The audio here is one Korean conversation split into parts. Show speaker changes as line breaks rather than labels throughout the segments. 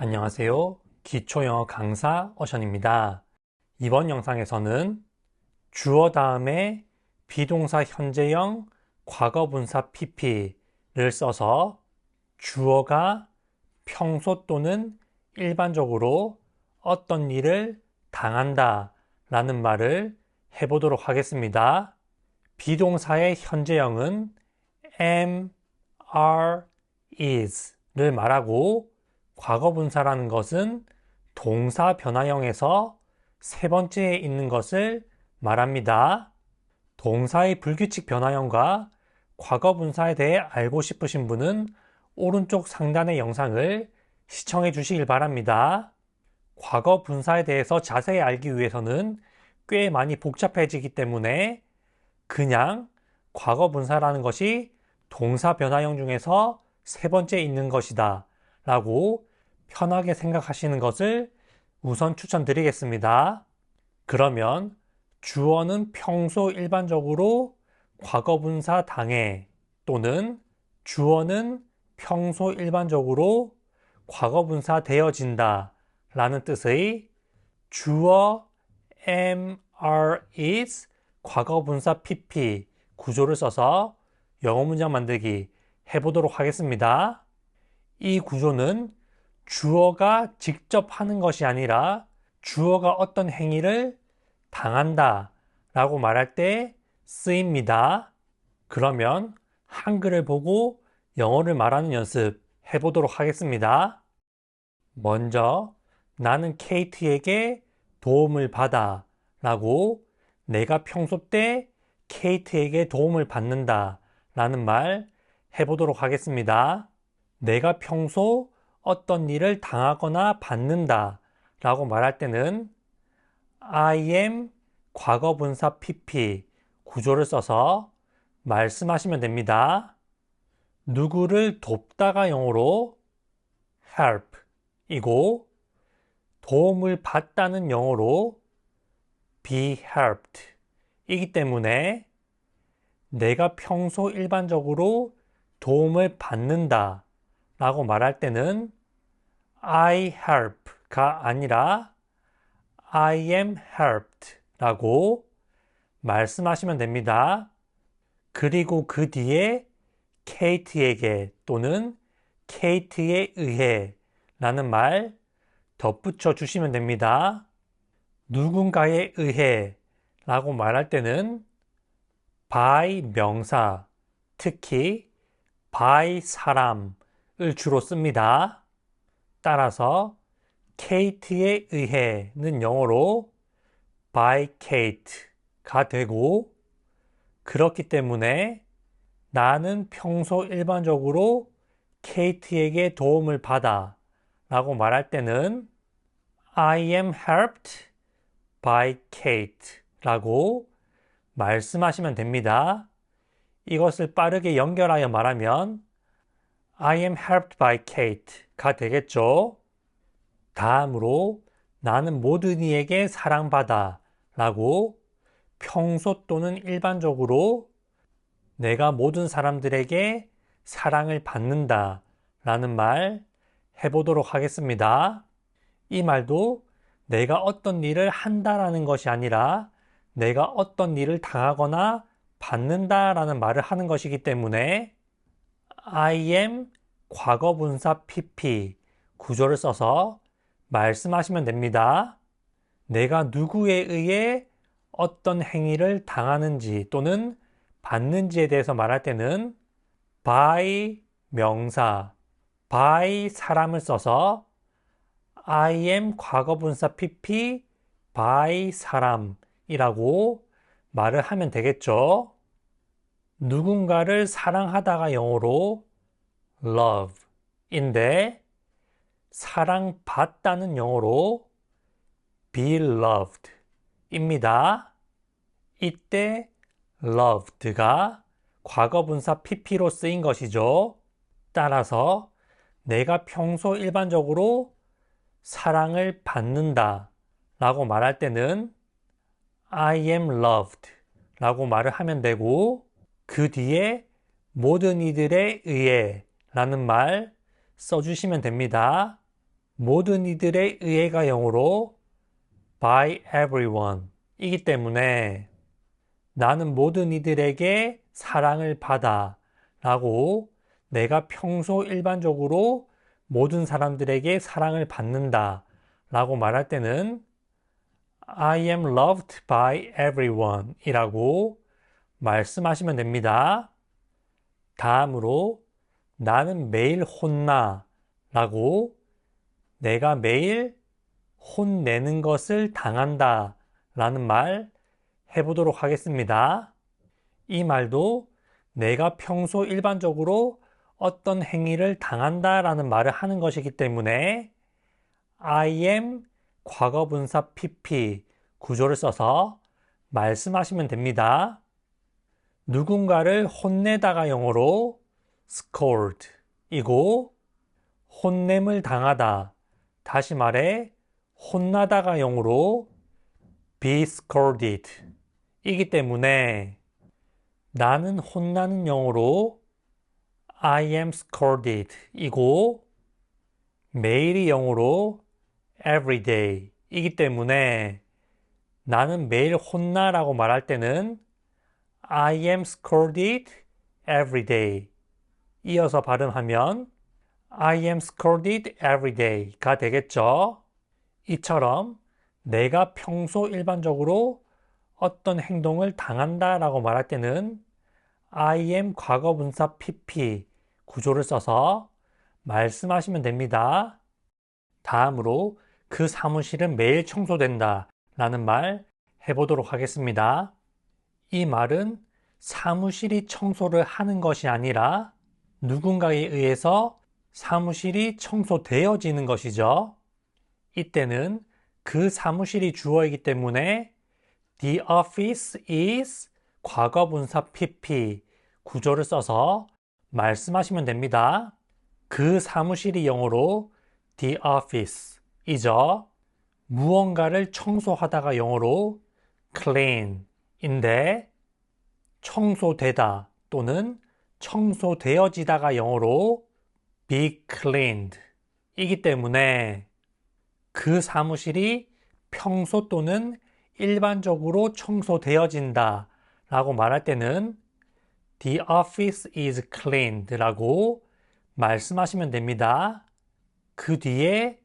안녕하세요. 기초영어 강사 어션입니다. 이번 영상에서는 주어 다음에 비동사 현재형 과거분사 PP를 써서 주어가 평소 또는 일반적으로 어떤 일을 당한다 라는 말을 해보도록 하겠습니다. 비동사의 현재형은 am, are, is를 말하고 과거분사라는 것은 동사 변화형에서 세 번째에 있는 것을 말합니다. 동사의 불규칙 변화형과 과거분사에 대해 알고 싶으신 분은 오른쪽 상단의 영상을 시청해 주시길 바랍니다. 과거분사에 대해서 자세히 알기 위해서는 꽤 많이 복잡해지기 때문에 그냥 과거분사라는 것이 동사 변화형 중에서 세 번째에 있는 것이다 라고 편하게 생각하시는 것을 우선 추천드리겠습니다. 그러면 주어는 평소 일반적으로 과거분사 당해 또는 주어는 평소 일반적으로 과거분사 되어진다 라는 뜻의 주어 am, are, is 과거분사 PP 구조를 써서 영어 문장 만들기 해보도록 하겠습니다. 이 구조는 주어가 직접 하는 것이 아니라 주어가 어떤 행위를 당한다 라고 말할 때 쓰입니다. 그러면 한글을 보고 영어를 말하는 연습 해보도록 하겠습니다. 먼저 나는 케이트에게 도움을 받아 라고 내가 평소 때 케이트에게 도움을 받는다 라는 말 해보도록 하겠습니다. 내가 평소 어떤 일을 당하거나 받는다 라고 말할 때는 I am 과거분사 PP 구조를 써서 말씀하시면 됩니다. 누구를 돕다가 영어로 help 이고 도움을 받다는 영어로 be helped 이기 때문에 내가 평소 일반적으로 도움을 받는다 라고 말할 때는 I help가 아니라 I am helped 라고 말씀하시면 됩니다. 그리고 그 뒤에 케이트에게 또는 케이트에 의해 라는 말 덧붙여 주시면 됩니다. 누군가에 의해 라고 말할 때는 by 명사, 특히 by 사람을 주로 씁니다. 따라서 케이트에 의해는 영어로 by Kate가 되고 그렇기 때문에 나는 평소 일반적으로 케이트에게 도움을 받아 라고 말할 때는 I am helped by Kate 라고 말씀하시면 됩니다. 이것을 빠르게 연결하여 말하면 I am helped by Kate가 되겠죠. 다음으로 나는 모든 이에게 사랑받아 라고 평소 또는 일반적으로 내가 모든 사람들에게 사랑을 받는다 라는 말 해보도록 하겠습니다. 이 말도 내가 어떤 일을 한다라는 것이 아니라 내가 어떤 일을 당하거나 받는다라는 말을 하는 것이기 때문에 I am 과거분사 PP 구조를 써서 말씀하시면 됩니다. 내가 누구에 의해 어떤 행위를 당하는지 또는 받는지에 대해서 말할 때는 by 명사, by 사람을 써서 I am 과거분사 PP by 사람이라고 말을 하면 되겠죠. 누군가를 사랑하다가 영어로 love인데 사랑받다는 영어로 be loved 입니다. 이때 loved가 과거분사 PP로 쓰인 것이죠. 따라서 내가 평소 일반적으로 사랑을 받는다 라고 말할 때는 I am loved 라고 말을 하면 되고 그 뒤에 모든 이들에 의해 라는 말 써주시면 됩니다. 모든 이들에 의해가 영어로 by everyone 이기 때문에 나는 모든 이들에게 사랑을 받아 라고 내가 평소 일반적으로 모든 사람들에게 사랑을 받는다 라고 말할 때는 I am loved by everyone 이라고 말씀하시면 됩니다. 다음으로 나는 매일 혼나 라고 내가 매일 혼내는 것을 당한다 라는 말 해보도록 하겠습니다. 이 말도 내가 평소 일반적으로 어떤 행위를 당한다 라는 말을 하는 것이기 때문에 I am 과거분사 PP 구조를 써서 말씀하시면 됩니다. 누군가를 혼내다가 영어로 scold 이고 혼냄을 당하다 다시 말해 혼나다가 영어로 be scolded 이기 때문에 나는 혼나는 영어로 I am scolded 이고 매일이 영어로 every day 이기 때문에 나는 매일 혼나라고 말할 때는 I am scolded every day 이어서 발음하면 I am scolded every day가 되겠죠. 이처럼 내가 평소 일반적으로 어떤 행동을 당한다 라고 말할 때는 I am 과거분사 PP 구조를 써서 말씀하시면 됩니다. 다음으로 그 사무실은 매일 청소된다 라는 말 해보도록 하겠습니다. 이 말은 사무실이 청소를 하는 것이 아니라 누군가에 의해서 사무실이 청소되어지는 것이죠. 이때는 그 사무실이 주어이기 때문에 The office is 과거분사 PP 구조를 써서 말씀하시면 됩니다. 그 사무실이 영어로 The office 이죠. 무언가를 청소하다가 영어로 clean 인데 청소되다 또는 청소되어지다가 영어로 be cleaned 이기 때문에 그 사무실이 평소 또는 일반적으로 청소되어진다 라고 말할 때는 The office is cleaned 라고 말씀하시면 됩니다. 그 뒤에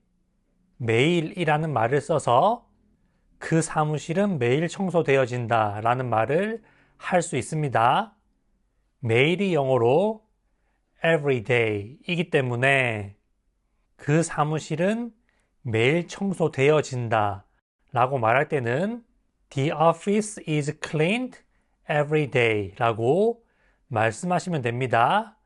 매일이라는 말을 써서 그 사무실은 매일 청소되어진다 라는 말을 할 수 있습니다. 매일이 영어로 every day 이기 때문에 그 사무실은 매일 청소되어진다 라고 말할 때는 The office is cleaned every day 라고 말씀하시면 됩니다.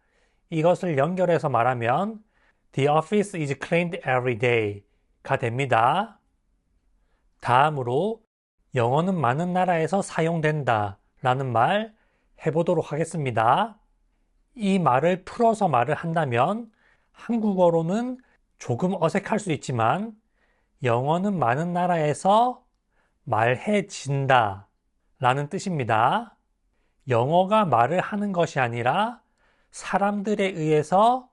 이것을 연결해서 말하면 The office is cleaned every day가 됩니다. 다음으로 영어는 많은 나라에서 사용된다 라는 말 해보도록 하겠습니다. 이 말을 풀어서 말을 한다면 한국어로는 조금 어색할 수 있지만 영어는 많은 나라에서 말해진다 라는 뜻입니다. 영어가 말을 하는 것이 아니라 사람들에 의해서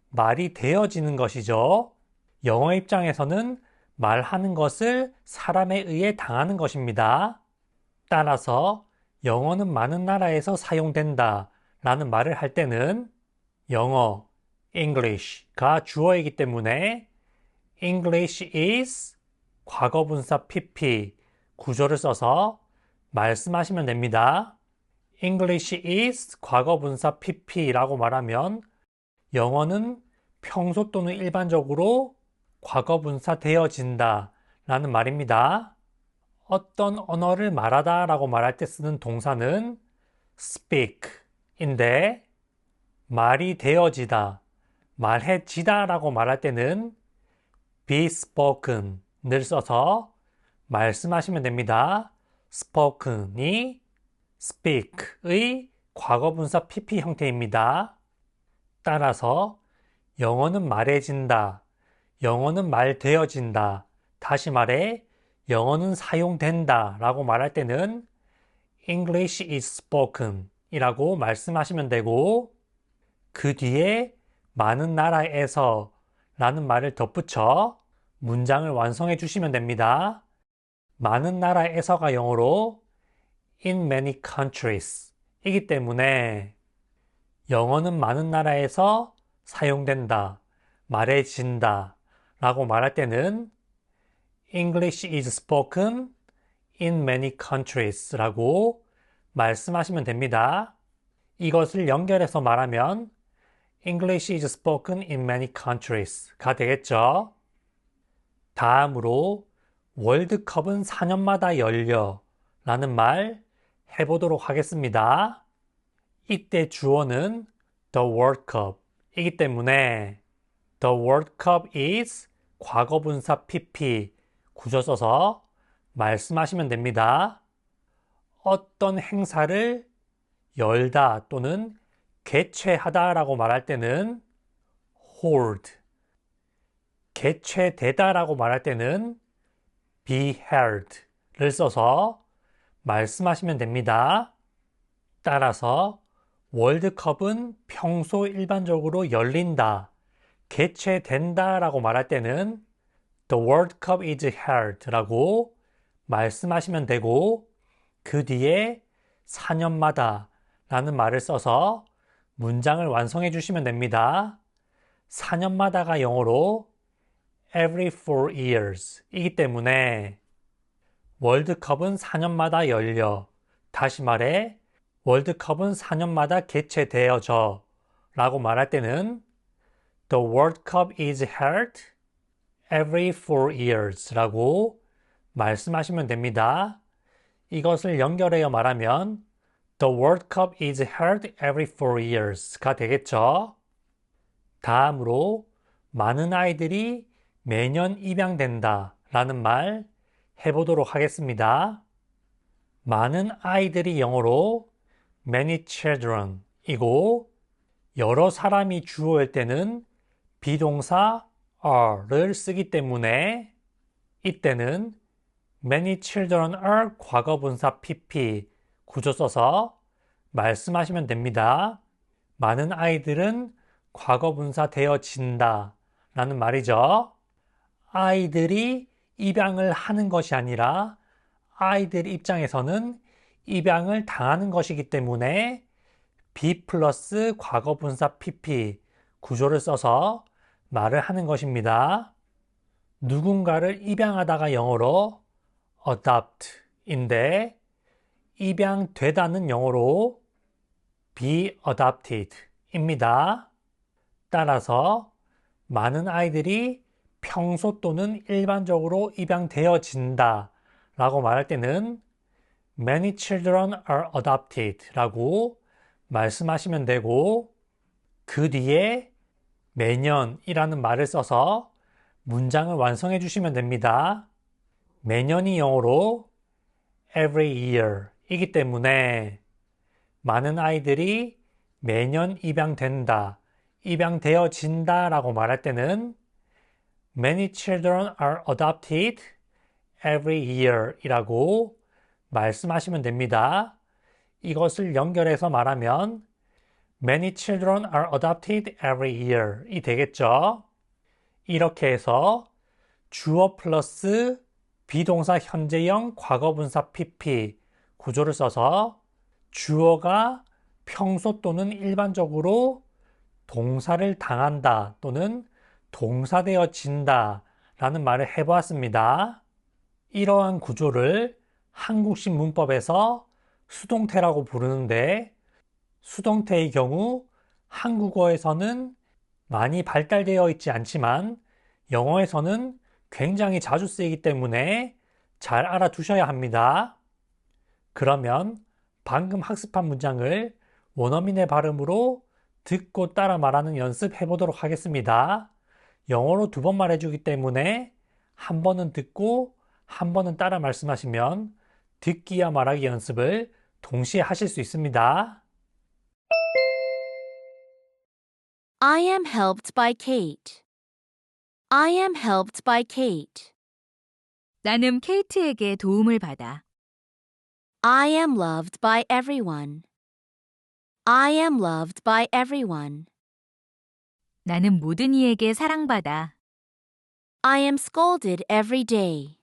말이 되어지는 것이죠. 영어 입장에서는 말하는 것을 사람에 의해 당하는 것입니다. 따라서 영어는 많은 나라에서 사용된다 라는 말을 할 때는 영어, English가 주어이기 때문에 English is 과거분사 PP 구조를 써서 말씀하시면 됩니다. English is 과거분사 PP라고 말하면 영어는 평소 또는 일반적으로 과거분사 되어진다 라는 말입니다. 어떤 언어를 말하다 라고 말할 때 쓰는 동사는 speak 인데 말이 되어지다, 말해지다 라고 말할 때는 be spoken 을 써서 말씀하시면 됩니다. spoken이 speak의 과거분사 PP 형태입니다. 따라서 영어는 말해진다, 영어는 말되어진다, 다시 말해 영어는 사용된다 라고 말할 때는 English is spoken 이라고 말씀하시면 되고 그 뒤에 많은 나라에서 라는 말을 덧붙여 문장을 완성해 주시면 됩니다. 많은 나라에서가 영어로 in many countries 이기 때문에 영어는 많은 나라에서 사용된다, 말해진다 라고 말할 때는 English is spoken in many countries 라고 말씀하시면 됩니다. 이것을 연결해서 말하면 English is spoken in many countries 가 되겠죠. 다음으로 월드컵은 4년마다 열려 라는 말 해보도록 하겠습니다. 이때 주어는 the World Cup 이기 때문에 the World Cup is 과거분사 PP 구조 써서 말씀하시면 됩니다. 어떤 행사를 열다 또는 개최하다 라고 말할 때는 hold, 개최되다 라고 말할 때는 be held를 써서 말씀하시면 됩니다. 따라서 월드컵은 평소 일반적으로 열린다, 개최된다 라고 말할 때는 The World Cup is held 라고 말씀하시면 되고 그 뒤에 4년마다 라는 말을 써서 문장을 완성해 주시면 됩니다. 4년마다가 영어로 every 4 years 이기 때문에 월드컵은 4년마다 열려. 다시 말해 월드컵은 4년마다 개최되어져 라고 말할 때는 The World Cup is held every 4 years 라고 말씀하시면 됩니다. 이것을 연결해서 말하면 The World Cup is held every 4 years 가 되겠죠. 다음으로 많은 아이들이 매년 입양된다 라는 말 해보도록 하겠습니다. 많은 아이들이 영어로 many children 이고 여러 사람이 주어일 때는 비동사 are를 쓰기 때문에 이때는 many children are 과거분사 PP 구조 써서 말씀하시면 됩니다. 많은 아이들은 과거분사 되어진다 라는 말이죠. 아이들이 입양을 하는 것이 아니라 아이들 입장에서는 입양을 당하는 것이기 때문에 be 플러스 과거분사 PP 구조를 써서 말을 하는 것입니다. 누군가를 입양하다가 영어로 adopt인데 입양되다는 영어로 be adopted 입니다. 따라서 많은 아이들이 평소 또는 일반적으로 입양되어진다 라고 말할 때는 Many children are adopted 라고 말씀하시면 되고 그 뒤에 매년이라는 말을 써서 문장을 완성해 주시면 됩니다. 매년이 영어로 every year 이기 때문에 많은 아이들이 매년 입양된다, 입양되어진다 라고 말할 때는 Many children are adopted every year 이라고 말씀하시면 됩니다. 이것을 연결해서 말하면 Many children are adopted every year 이 되겠죠. 이렇게 해서 주어 플러스 비동사 현재형 과거분사 PP 구조를 써서 주어가 평소 또는 일반적으로 동사를 당한다 또는 동사되어진다 라는 말을 해보았습니다. 이러한 구조를 한국식 문법에서 수동태라고 부르는데 수동태의 경우 한국어에서는 많이 발달되어 있지 않지만 영어에서는 굉장히 자주 쓰이기 때문에 잘 알아두셔야 합니다. 그러면 방금 학습한 문장을 원어민의 발음으로 듣고 따라 말하는 연습 해보도록 하겠습니다. 영어로 2번 말해주기 때문에 한 번은 듣고 한 번은 따라 말씀하시면 듣기와 말하기 연습을 동시에 하실 수 있습니다.
I am helped by Kate. I am helped by Kate.
나는 케이트에게 도움을 받아.
I am loved by everyone. I am loved by everyone.
나는 모든 이에게 사랑받아.
I am scolded every day.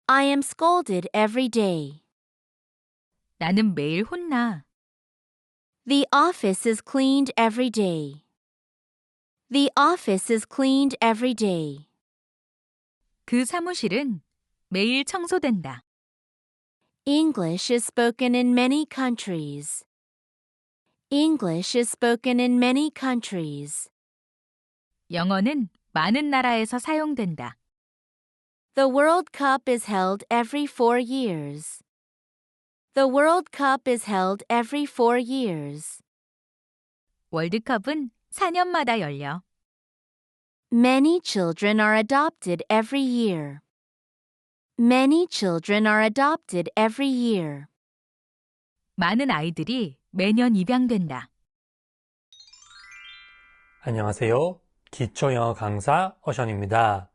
I am scolded every day.
나는 매일 혼나.
The office is cleaned every day. The office is cleaned every day.
그 사무실은 매일 청소된다.
English is spoken in many countries. English is spoken in many countries.
영어는 많은 나라에서 사용된다.
The World Cup is held every 4 years. The World Cup is held every 4 years.
월드컵은 4년마다 열려.
Many children are adopted every year. Many children are adopted every year.
많은 아이들이 매년 입양된다.
안녕하세요. 기초영어 강사 어션입니다.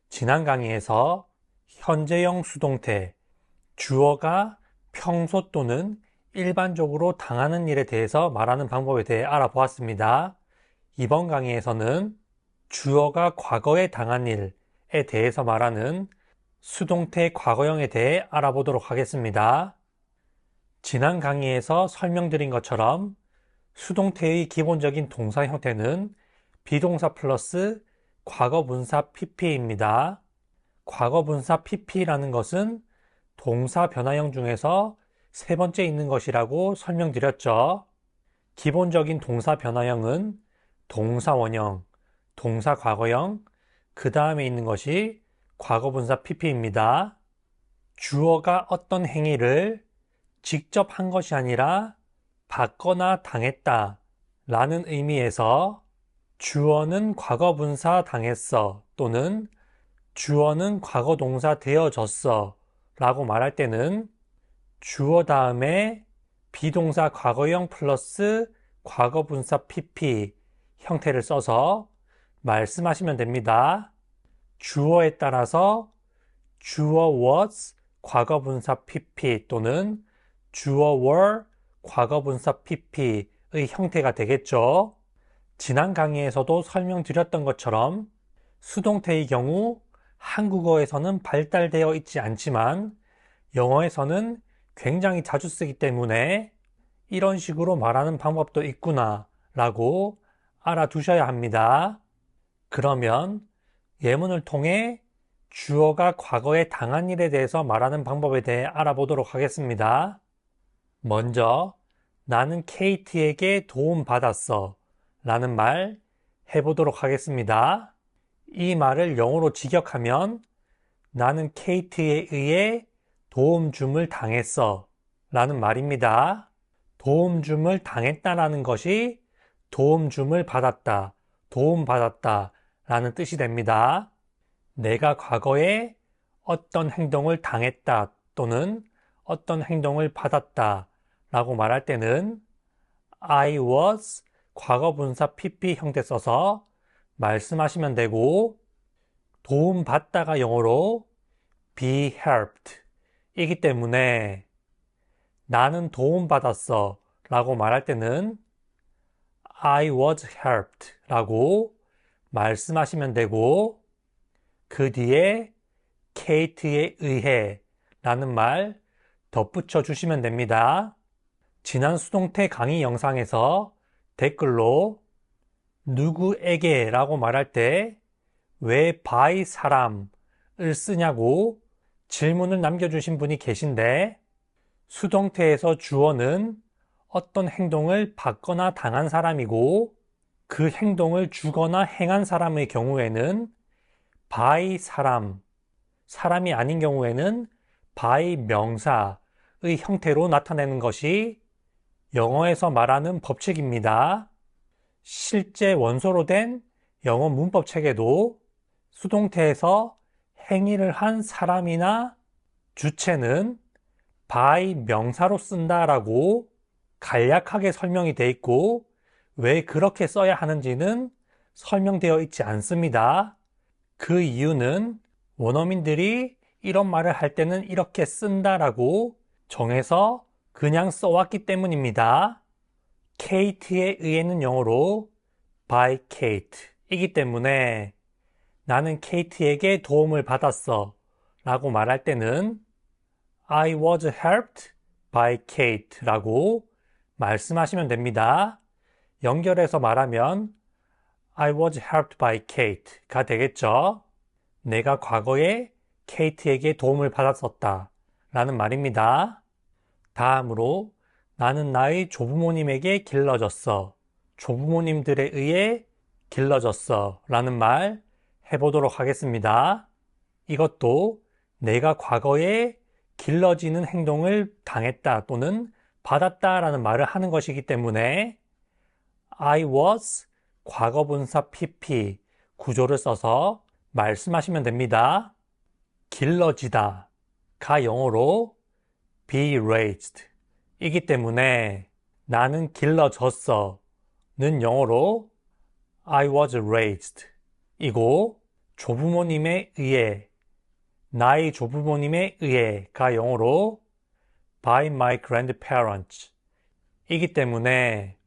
지난 강의에서 현재형 수동태, 주어가 평소 또는 일반적으로 당하는 일에 대해서 말하는 방법에 대해 알아보았습니다. 이번 강의에서는 주어가 과거에 당한 일에 대해서 말하는 수동태 과거형에 대해 알아보도록 하겠습니다. 지난 강의에서 설명드린 것처럼 수동태의 기본적인 동사 형태는 비동사 플러스 과거분사 pp입니다. 과거분사 pp라는 것은 동사 변화형 중에서 세 번째 있는 것이라고 설명드렸죠. 기본적인 동사 변화형은 동사 원형, 동사 과거형, 그 다음에 있는 것이 과거분사 pp입니다. 주어가 어떤 행위를 직접 한 것이 아니라 받거나 당했다 라는 의미에서 주어는 과거분사 당했어 또는 주어는 과거동사 되어졌어 라고 말할 때는 주어 다음에 비동사 과거형 플러스 과거분사 pp 형태를 써서 말씀하시면 됩니다. 주어에 따라서 주어 was 과거분사 pp 또는 주어 were 과거분사 pp의 형태가 되겠죠. 지난 강의에서도 설명드렸던 것처럼 수동태의 경우 한국어에서는 발달되어 있지 않지만 영어에서는 굉장히 자주 쓰기 때문에 이런 식으로 말하는 방법도 있구나 라고 알아두셔야 합니다. 그러면 예문을 통해 주어가 과거에 당한 일에 대해서 말하는 방법에 대해 알아보도록 하겠습니다. 먼저 나는 케이트에게 도움받았어 라는 말 해보도록 하겠습니다. 이 말을 영어로 직역하면 나는 케이트에 의해 도움줌을 당했어 라는 말입니다. 도움줌을 당했다라는 것이 도움줌을 받았다, 도움받았다 라는 뜻이 됩니다. 내가 과거에 어떤 행동을 당했다 또는 어떤 행동을 받았다 라고 말할 때는 I was 과거분사 pp 형태 써서 말씀하시면 되고 도움받다가 영어로 be helped 이기 때문에 나는 도움받았어 라고 말할 때는 I was helped 라고 말씀하시면 되고 그 뒤에 케이트에 의해 라는 말 덧붙여 주시면 됩니다. 지난 수동태 강의 영상에서 댓글로 누구에게 라고 말할 때 왜 by 사람을 쓰냐고 질문을 남겨주신 분이 계신데 수동태에서 주어는 어떤 행동을 받거나 당한 사람이고 그 행동을 주거나 행한 사람의 경우에는 by 사람, 사람이 아닌 경우에는 by 명사의 형태로 나타내는 것이 영어에서 말하는 법칙입니다. 실제 원소로 된 영어 문법 책에도 수동태에서 행위를 한 사람이나 주체는 by 명사로 쓴다라고 간략하게 설명이 되어 있고 왜 그렇게 써야 하는지는 설명되어 있지 않습니다. 그 이유는 원어민들이 이런 말을 할 때는 이렇게 쓴다라고 정해서 그냥 써왔기 때문입니다. 케이트에 의해는 영어로 by Kate 이기 때문에 나는 케이트에게 도움을 받았어 라고 말할 때는 I was helped by Kate 라고 말씀하시면 됩니다. 연결해서 말하면 I was helped by Kate가 되겠죠. 내가 과거에 케이트에게 도움을 받았었다 라는 말입니다. 다음으로 나는 나의 조부모님에게 길러졌어. 조부모님들에 의해 길러졌어 라는 말 해보도록 하겠습니다. 이것도 내가 과거에 길러지는 행동을 당했다 또는 받았다 라는 말을 하는 것이기 때문에 I was 과거분사 PP 구조를 써서 말씀하시면 됩니다. 길러지다 가 영어로 be raised 이기 때문에 나는 길러졌어 는 영어로 I was raised 이고 조부모님에 의해 나의 조부모님에 의해가 영어로 by my grandparents 이기 때문에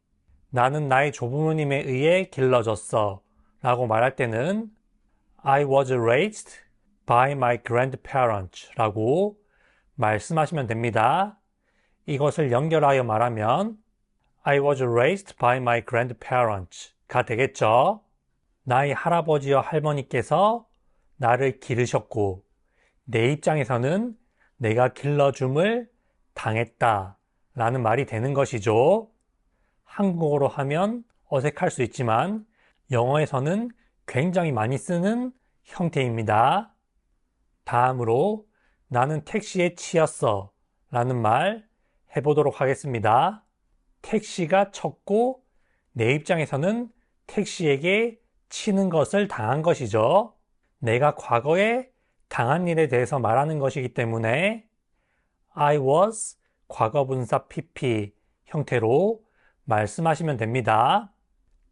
나는 나의 조부모님에 의해 길러졌어 라고 말할 때는 I was raised by my grandparents 라고 말씀하시면 됩니다. 이것을 연결하여 말하면 I was raised by my grandparents 가 되겠죠. 나의 할아버지와 할머니께서 나를 기르셨고 내 입장에서는 내가 길러줌을 당했다 라는 말이 되는 것이죠. 한국어로 하면 어색할 수 있지만 영어에서는 굉장히 많이 쓰는 형태입니다. 다음으로 나는 택시에 치였어 라는 말 해보도록 하겠습니다. 택시가 쳤고 내 입장에서는 택시에게 치는 것을 당한 것이죠. 내가 과거에 당한 일에 대해서 말하는 것이기 때문에 I was 과거분사 PP 형태로 말씀하시면 됩니다.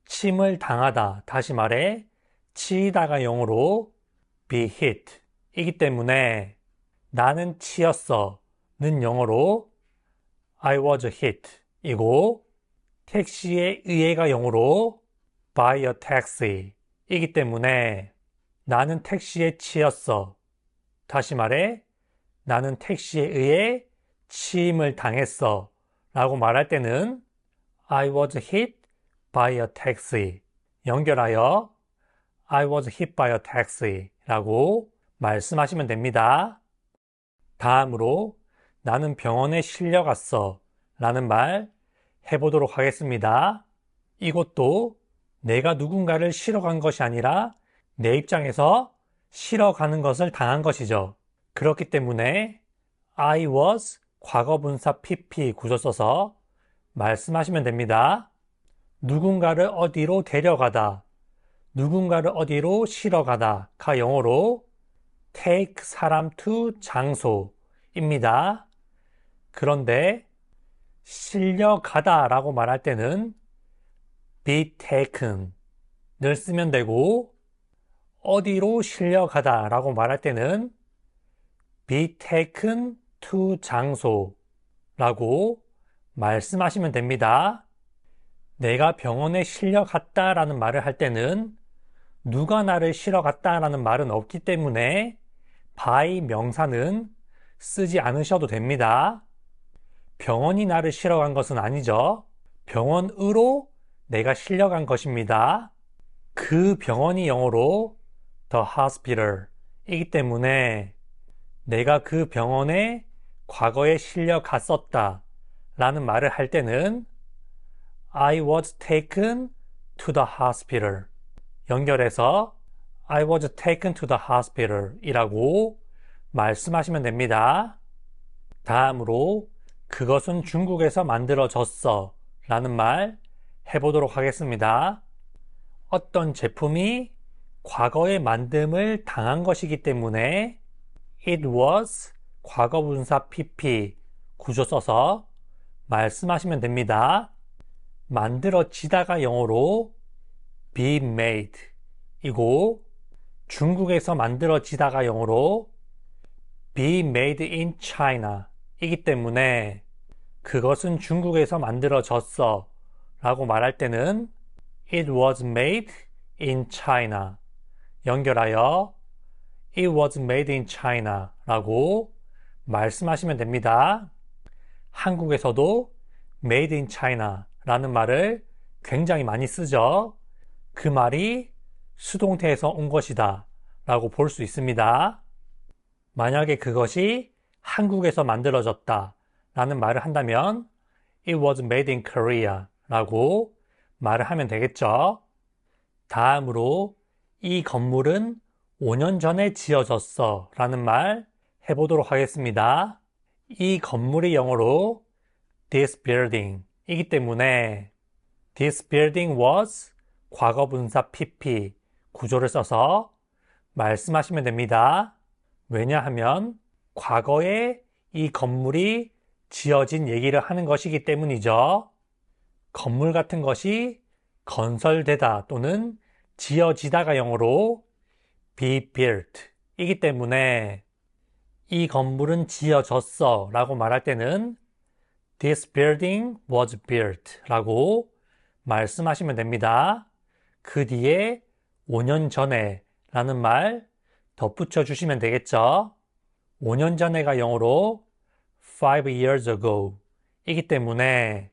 침을 당하다, 다시 말해 치이다가 영어로 be hit 이기 때문에 나는 치였어 는 영어로 I was hit 이고 택시에 의해가 영어로 by a taxi 이기 때문에 나는 택시에 치였어. 다시 말해 나는 택시에 의해 치임을 당했어 라고 말할 때는 I was hit by a taxi 연결하여 I was hit by a taxi 라고 말씀하시면 됩니다. 다음으로 나는 병원에 실려갔어 라는 말 해보도록 하겠습니다. 이것도 내가 누군가를 실어 간 것이 아니라 내 입장에서 실어 가는 것을 당한 것이죠. 그렇기 때문에 I was 과거분사 PP 구조 써서 말씀하시면 됩니다. 누군가를 어디로 데려가다, 누군가를 어디로 실어 가다 가 영어로 take 사람 to 장소입니다. 그런데 실려가다 라고 말할 때는 be taken 를 쓰면 되고 어디로 실려가다 라고 말할 때는 be taken to 장소 라고 말씀하시면 됩니다. 내가 병원에 실려갔다 라는 말을 할 때는 누가 나를 실어갔다 라는 말은 없기 때문에 by 명사는 쓰지 않으셔도 됩니다. 병원이 나를 실어간 것은 아니죠. 병원으로 내가 실려간 것입니다. 그 병원이 영어로 the hospital 이기 때문에 내가 그 병원에 과거에 실려갔었다 라는 말을 할 때는 I was taken to the hospital 연결해서 I was taken to the hospital 이라고 말씀하시면 됩니다. 다음으로 그것은 중국에서 만들어졌어 라는 말 해보도록 하겠습니다. 어떤 제품이 과거에 만듦을 당한 것이기 때문에 it was 과거분사 PP 구조 써서 말씀하시면 됩니다. 만들어지다가 영어로 be made 이고 중국에서 만들어지다가 영어로 be made in China 이기 때문에 그것은 중국에서 만들어졌어 라고 말할 때는 it was made in China 연결하여 It was made in China 라고 말씀하시면 됩니다. 한국에서도 made in China 라는 말을 굉장히 많이 쓰죠. 그 말이 수동태에서 온 것이다 라고 볼 수 있습니다. 만약에 그것이 한국에서 만들어졌다 라는 말을 한다면 It was made in Korea 라고 말을 하면 되겠죠. 다음으로 이 건물은 5년 전에 지어졌어 라는 말 해보도록 하겠습니다. 이 건물이 영어로 this building 이기 때문에 this building was 과거분사 PP 구조를 써서 말씀하시면 됩니다. 왜냐하면 과거에 이 건물이 지어진 얘기를 하는 것이기 때문이죠. 건물 같은 것이 건설되다 또는 지어지다가 영어로 be built 이기 때문에 이 건물은 지어졌어 라고 말할 때는 This building was built 라고 말씀하시면 됩니다. 그 뒤에 5년 전에 라는 말 덧붙여 주시면 되겠죠. 5년 전에가 영어로 5 years ago 이기 때문에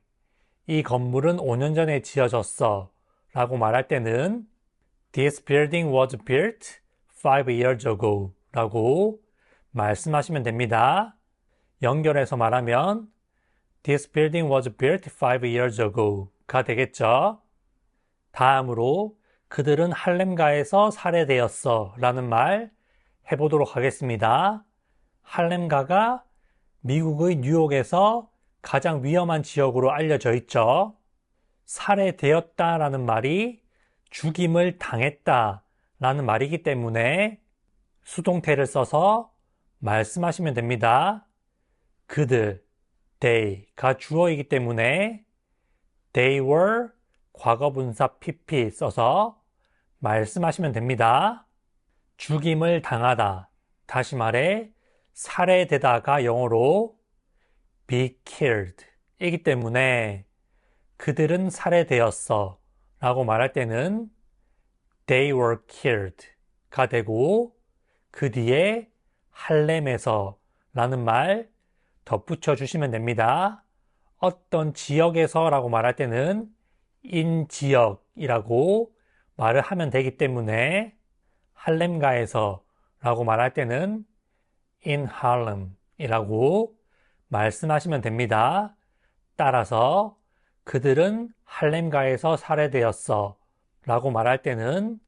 이 건물은 5년 전에 지어졌어 라고 말할 때는 This building was built 5 years ago 라고 말씀하시면 됩니다. 연결해서 말하면 This building was built 5 years ago 가 되겠죠. 다음으로 그들은 할렘가에서 살해되었어 라는 말 해보도록 하겠습니다. 할렘가가 미국의 뉴욕에서 가장 위험한 지역으로 알려져 있죠. 살해되었다 라는 말이 죽임을 당했다 라는 말이기 때문에 수동태를 써서 말씀하시면 됩니다. 그들, they가 주어이기 때문에 they were 과거분사 PP 써서 말씀하시면 됩니다. 죽임을 당하다, 다시 말해 살해되다가 영어로 be killed 이기 때문에 그들은 살해되었어 라고 말할 때는 they were killed 가 되고 그 뒤에 할렘에서 라는 말 덧붙여 주시면 됩니다. 어떤 지역에서 라고 말할 때는 in 지역이라고 말을 하면 되기 때문에 할렘가에서 라고 말할 때는 in Harlem 이라고 말씀하시면 됩니다. 따라서 그들은 할렘가에서 살해되었어 라고 말할 때는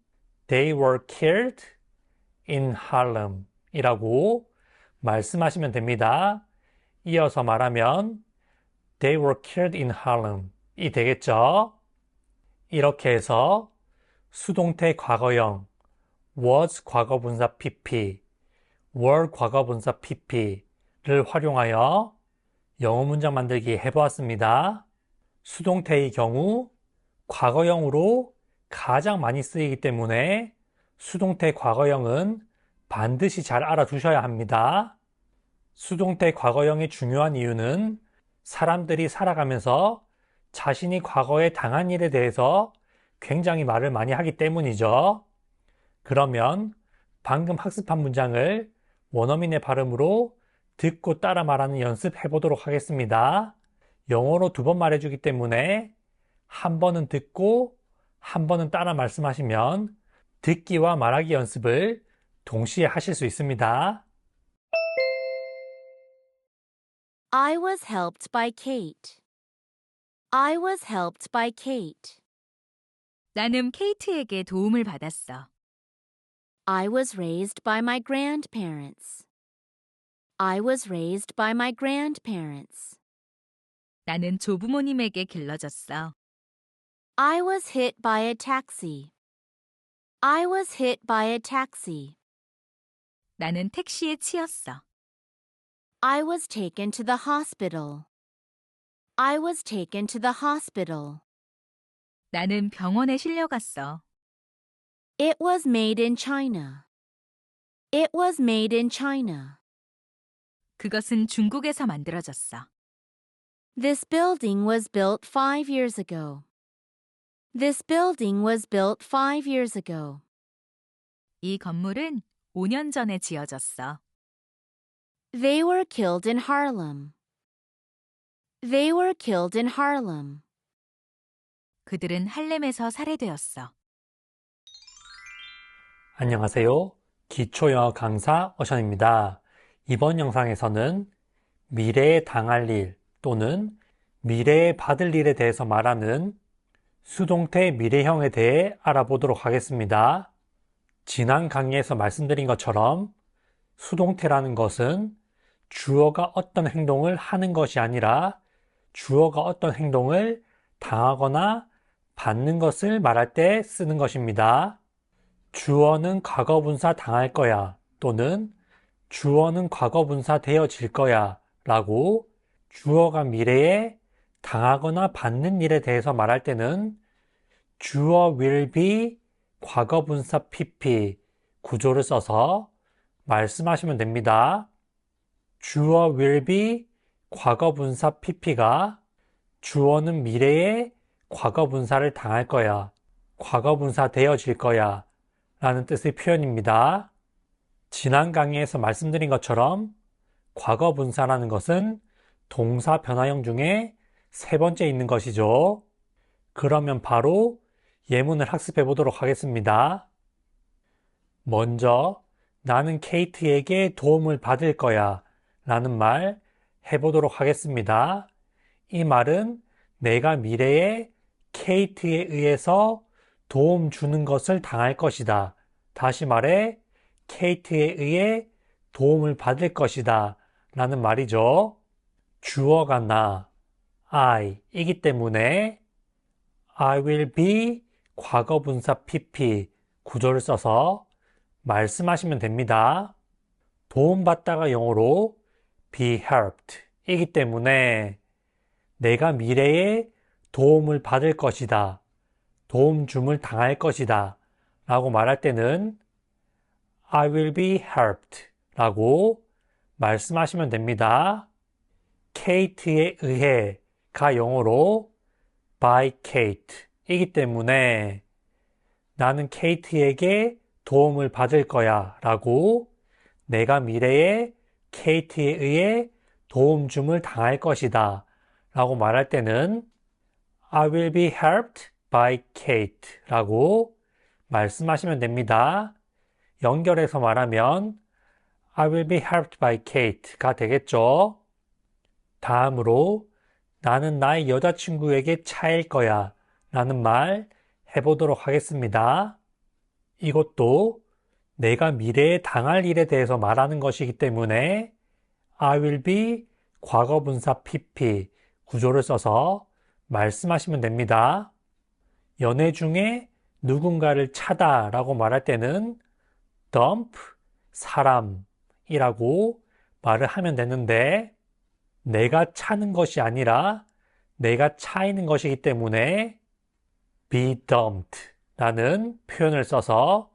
they were killed in Harlem 이라고 말씀하시면 됩니다. 이어서 말하면 they were killed in Harlem 이 되겠죠. 이렇게 해서 수동태 과거형 was 과거분사 PP, were 과거분사 PP를 활용하여 영어 문장 만들기 해보았습니다. 수동태의 경우 과거형으로 가장 많이 쓰이기 때문에 수동태 과거형은 반드시 잘 알아두셔야 합니다. 수동태 과거형이 중요한 이유는 사람들이 살아가면서 자신이 과거에 당한 일에 대해서 굉장히 말을 많이 하기 때문이죠. 그러면 방금 학습한 문장을 원어민의 발음으로 듣고 따라 말하는 연습 해보도록 하겠습니다. 영어로 2번 말해주기 때문에 한 번은 듣고 한 번은 따라 말씀하시면 듣기와 말하기 연습을 동시에 하실 수 있습니다.
I was helped by Kate. I was helped by Kate.
나는 케이트에게 도움을 받았어.
I was raised by my grandparents. I was raised by my grandparents.
나는 조부모님에게 길러졌어.
I was hit by a taxi. I was hit by a taxi.
나는 택시에 치였어.
I was taken to the hospital. I was taken to the hospital.
나는 병원에 실려갔어.
It was made in China. It was made in China.
그것은 중국에서 만들어졌어.
This building was built 5 years ago. This building was built 5 years ago.
이 건물은 5년 전에 지어졌어.
They were killed in Harlem. They were killed in Harlem.
그들은 할렘에서 살해되었어.
안녕하세요. 기초영어 강사 어션입니다. 이번 영상에서는 미래에 당할 일 또는 미래에 받을 일에 대해서 말하는 수동태 미래형에 대해 알아보도록 하겠습니다. 지난 강의에서 말씀드린 것처럼 수동태라는 것은 주어가 어떤 행동을 하는 것이 아니라 주어가 어떤 행동을 당하거나 받는 것을 말할 때 쓰는 것입니다. 주어는 과거분사 당할 거야 또는 주어는 과거분사 되어질 거야 라고 주어가 미래에 당하거나 받는 일에 대해서 말할 때는 주어 will be 과거분사 PP 구조를 써서 말씀하시면 됩니다. 주어 will be 과거분사 PP가 주어는 미래에 과거분사를 당할 거야, 과거분사 되어질 거야 라는 뜻의 표현입니다. 지난 강의에서 말씀드린 것처럼 과거분사라는 것은 동사 변화형 중에 세 번째 있는 것이죠. 그러면 바로 예문을 학습해 보도록 하겠습니다. 먼저 나는 케이트에게 도움을 받을 거야 라는 말 해보도록 하겠습니다. 이 말은 내가 미래에 케이트에 의해서 도움 주는 것을 당할 것이다. 다시 말해 케이트에 의해 도움을 받을 것이다 라는 말이죠. 주어가 나, I이기 때문에 I will be 과거분사 PP 구조를 써서 말씀하시면 됩니다. 도움받다가 영어로 be helped 이기 때문에 내가 미래에 도움을 받을 것이다, 도움 줌을 당할 것이다 라고 말할 때는 I will be helped 라고 말씀하시면 됩니다. 케이트에 의해가 영어로 by Kate 이기 때문에 나는 케이트에게 도움을 받을 거야 라고 내가 미래에 케이트에 의해 도움 줌을 당할 것이다 라고 말할 때는 I will be helped by Kate 라고 말씀하시면 됩니다. 연결해서 말하면 I will be helped by Kate가 되겠죠. 다음으로 나는 나의 여자친구에게 차일 거야 라는 말 해보도록 하겠습니다. 이것도 내가 미래에 당할 일에 대해서 말하는 것이기 때문에 I will be 과거분사 PP 구조를 써서 말씀하시면 됩니다. 연애 중에 누군가를 차다 라고 말할 때는 dump 사람이라고 말을 하면 되는데 내가 차는 것이 아니라 내가 차이는 것이기 때문에 be dumped 라는 표현을 써서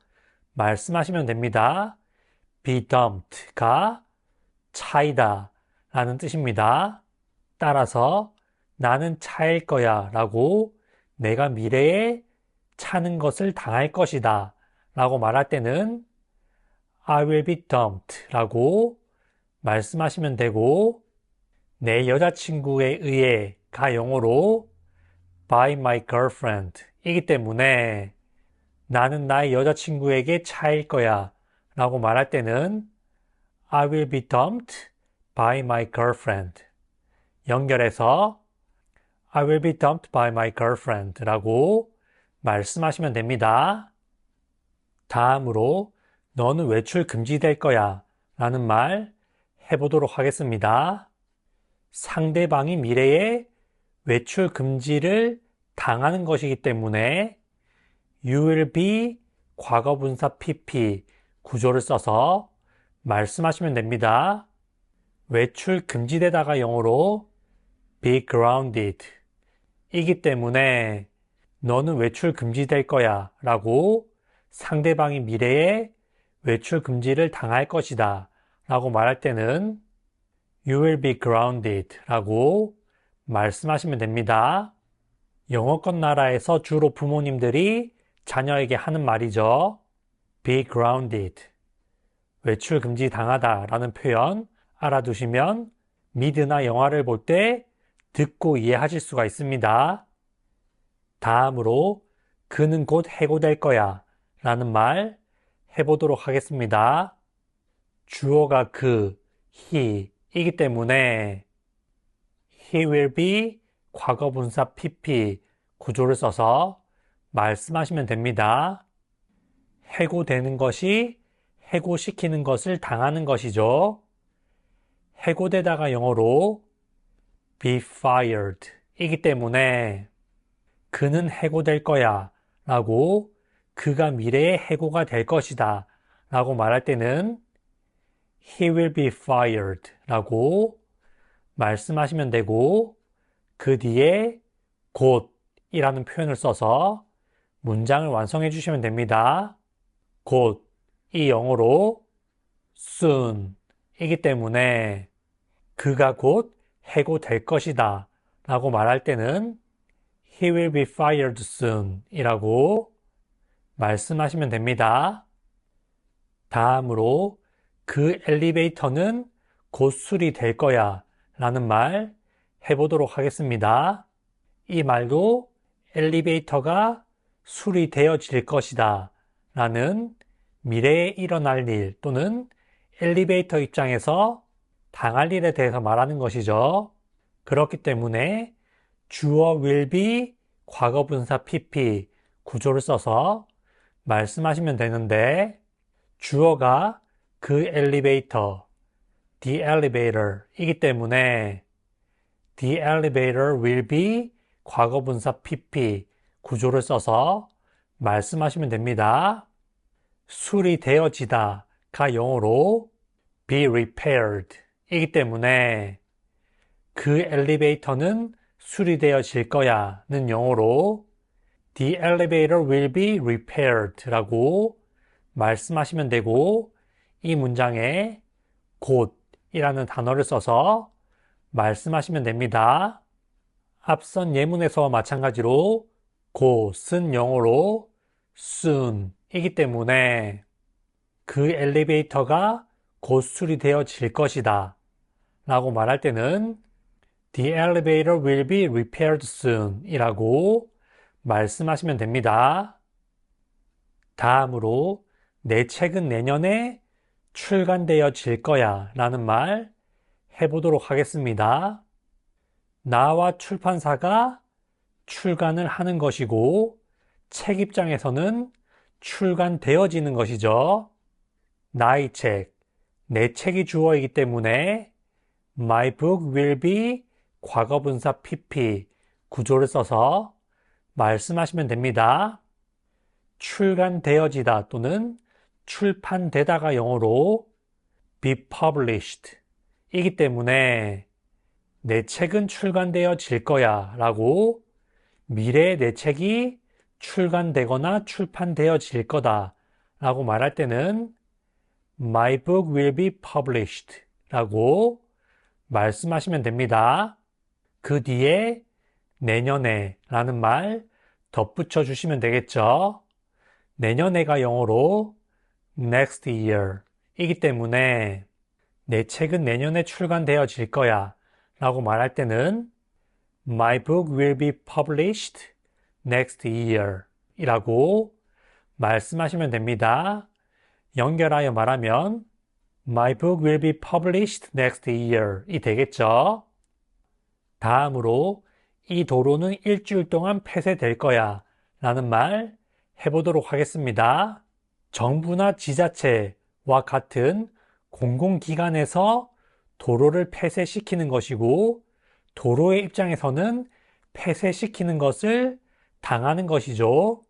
말씀하시면 됩니다. be dumped가 차이다 라는 뜻입니다. 따라서 나는 차일 거야 라고 내가 미래에 차는 것을 당할 것이다 라고 말할 때는 I will be dumped 라고 말씀하시면 되고 내 여자친구에 의해가 영어로 by my girlfriend 이기 때문에 나는 나의 여자친구에게 차일 거야 라고 말할 때는 I will be dumped by my girlfriend 연결해서 I will be dumped by my girlfriend 라고 말씀하시면 됩니다. 다음으로 너는 외출 금지될 거야 라는 말 해보도록 하겠습니다. 상대방이 미래에 외출 금지를 당하는 것이기 때문에 You will be 과거분사 PP 구조를 써서 말씀하시면 됩니다. 외출 금지되다가 영어로 be grounded 이기 때문에 너는 외출 금지될 거야 라고 상대방이 미래에 외출 금지를 당할 것이다 라고 말할 때는 You will be grounded 라고 말씀하시면 됩니다. 영어권 나라에서 주로 부모님들이 자녀에게 하는 말이죠. be grounded. 외출 금지 당하다 라는 표현 알아두시면 미드나 영화를 볼 때 듣고 이해하실 수가 있습니다. 다음으로 그는 곧 해고될 거야 라는 말 해보도록 하겠습니다. 주어가 그, he이기 때문에 he will be 과거분사 PP 구조를 써서 말씀하시면 됩니다. 해고되는 것이 해고시키는 것을 당하는 것이죠. 해고되다가 영어로 be fired 이기 때문에 그는 해고될 거야 라고 그가 미래에 해고가 될 것이다 라고 말할 때는 he will be fired 라고 말씀하시면 되고 그 뒤에 곧 이라는 표현을 써서 문장을 완성해 주시면 됩니다. 곧 이 영어로 soon 이기 때문에 그가 곧 해고될 것이다 라고 말할 때는 he will be fired soon 이라고 말씀하시면 됩니다. 다음으로 그 엘리베이터는 곧 수리될 거야 라는 말 해보도록 하겠습니다. 이 말도 엘리베이터가 수리되어질 것이다 라는 미래에 일어날 일 또는 엘리베이터 입장에서 당할 일에 대해서 말하는 것이죠. 그렇기 때문에 주어 will be 과거분사 PP 구조를 써서 말씀하시면 되는데 주어가 그 엘리베이터, the elevator 이기 때문에 the elevator will be 과거분사 PP 구조를 써서 말씀하시면 됩니다. 수리되어지다가 영어로 be repaired 이기 때문에 그 엘리베이터는 수리되어질 거야는 영어로 the elevator will be repaired 라고 말씀하시면 되고 이 문장에 곧이라는 단어를 써서 말씀하시면 됩니다. 앞선 예문에서와 마찬가지로 곧은 영어로 soon 이기 때문에 그 엘리베이터가 곧 수리되어질 것이다 라고 말할 때는 the elevator will be repaired soon 이라고 말씀하시면 됩니다. 다음으로 내 책은 내년에 출간되어질 거야 라는 말 해보도록 하겠습니다. 나와 출판사가 출간을 하는 것이고 책 입장에서는 출간되어지는 것이죠. 나의 책, 내 책이 주어이기 때문에 My book will be 과거분사 PP 구조를 써서 말씀하시면 됩니다. 출간되어지다 또는 출판되다가 영어로 be published 이기 때문에 내 책은 출간되어질 거야 라고 미래에 내 책이 출간되거나 출판되어질 거다 라고 말할 때는 My book will be published 라고 말씀하시면 됩니다. 그 뒤에 내년에 라는 말 덧붙여 주시면 되겠죠. 내년에가 영어로 next year 이기 때문에 내 책은 내년에 출간되어질 거야 라고 말할 때는 My book will be published next year 이라고 말씀하시면 됩니다. 연결하여 말하면 My book will be published next year 이 되겠죠. 다음으로 이 도로는 일주일 동안 폐쇄될 거야 라는 말 해보도록 하겠습니다. 정부나 지자체와 같은 공공기관에서 도로를 폐쇄시키는 것이고 도로의 입장에서는 폐쇄시키는 것을 당하는 것이죠.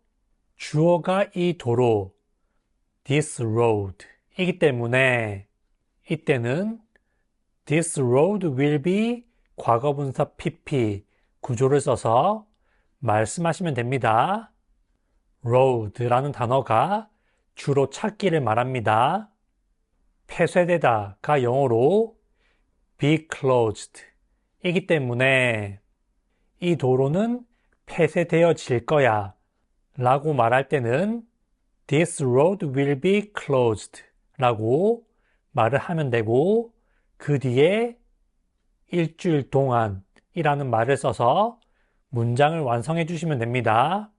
주어가 이 도로, this road 이기 때문에 이때는 this road will be 과거분사 PP 구조를 써서 말씀하시면 됩니다. road라는 단어가 주로 찾기를 말합니다. 폐쇄되다가 영어로 be closed 이기 때문에 이 도로는 폐쇄되어질 거야 라고 말할 때는 This road will be closed 라고 말을 하면 되고 그 뒤에 일주일 동안 이라는 말을 써서 문장을 완성해 주시면 됩니다.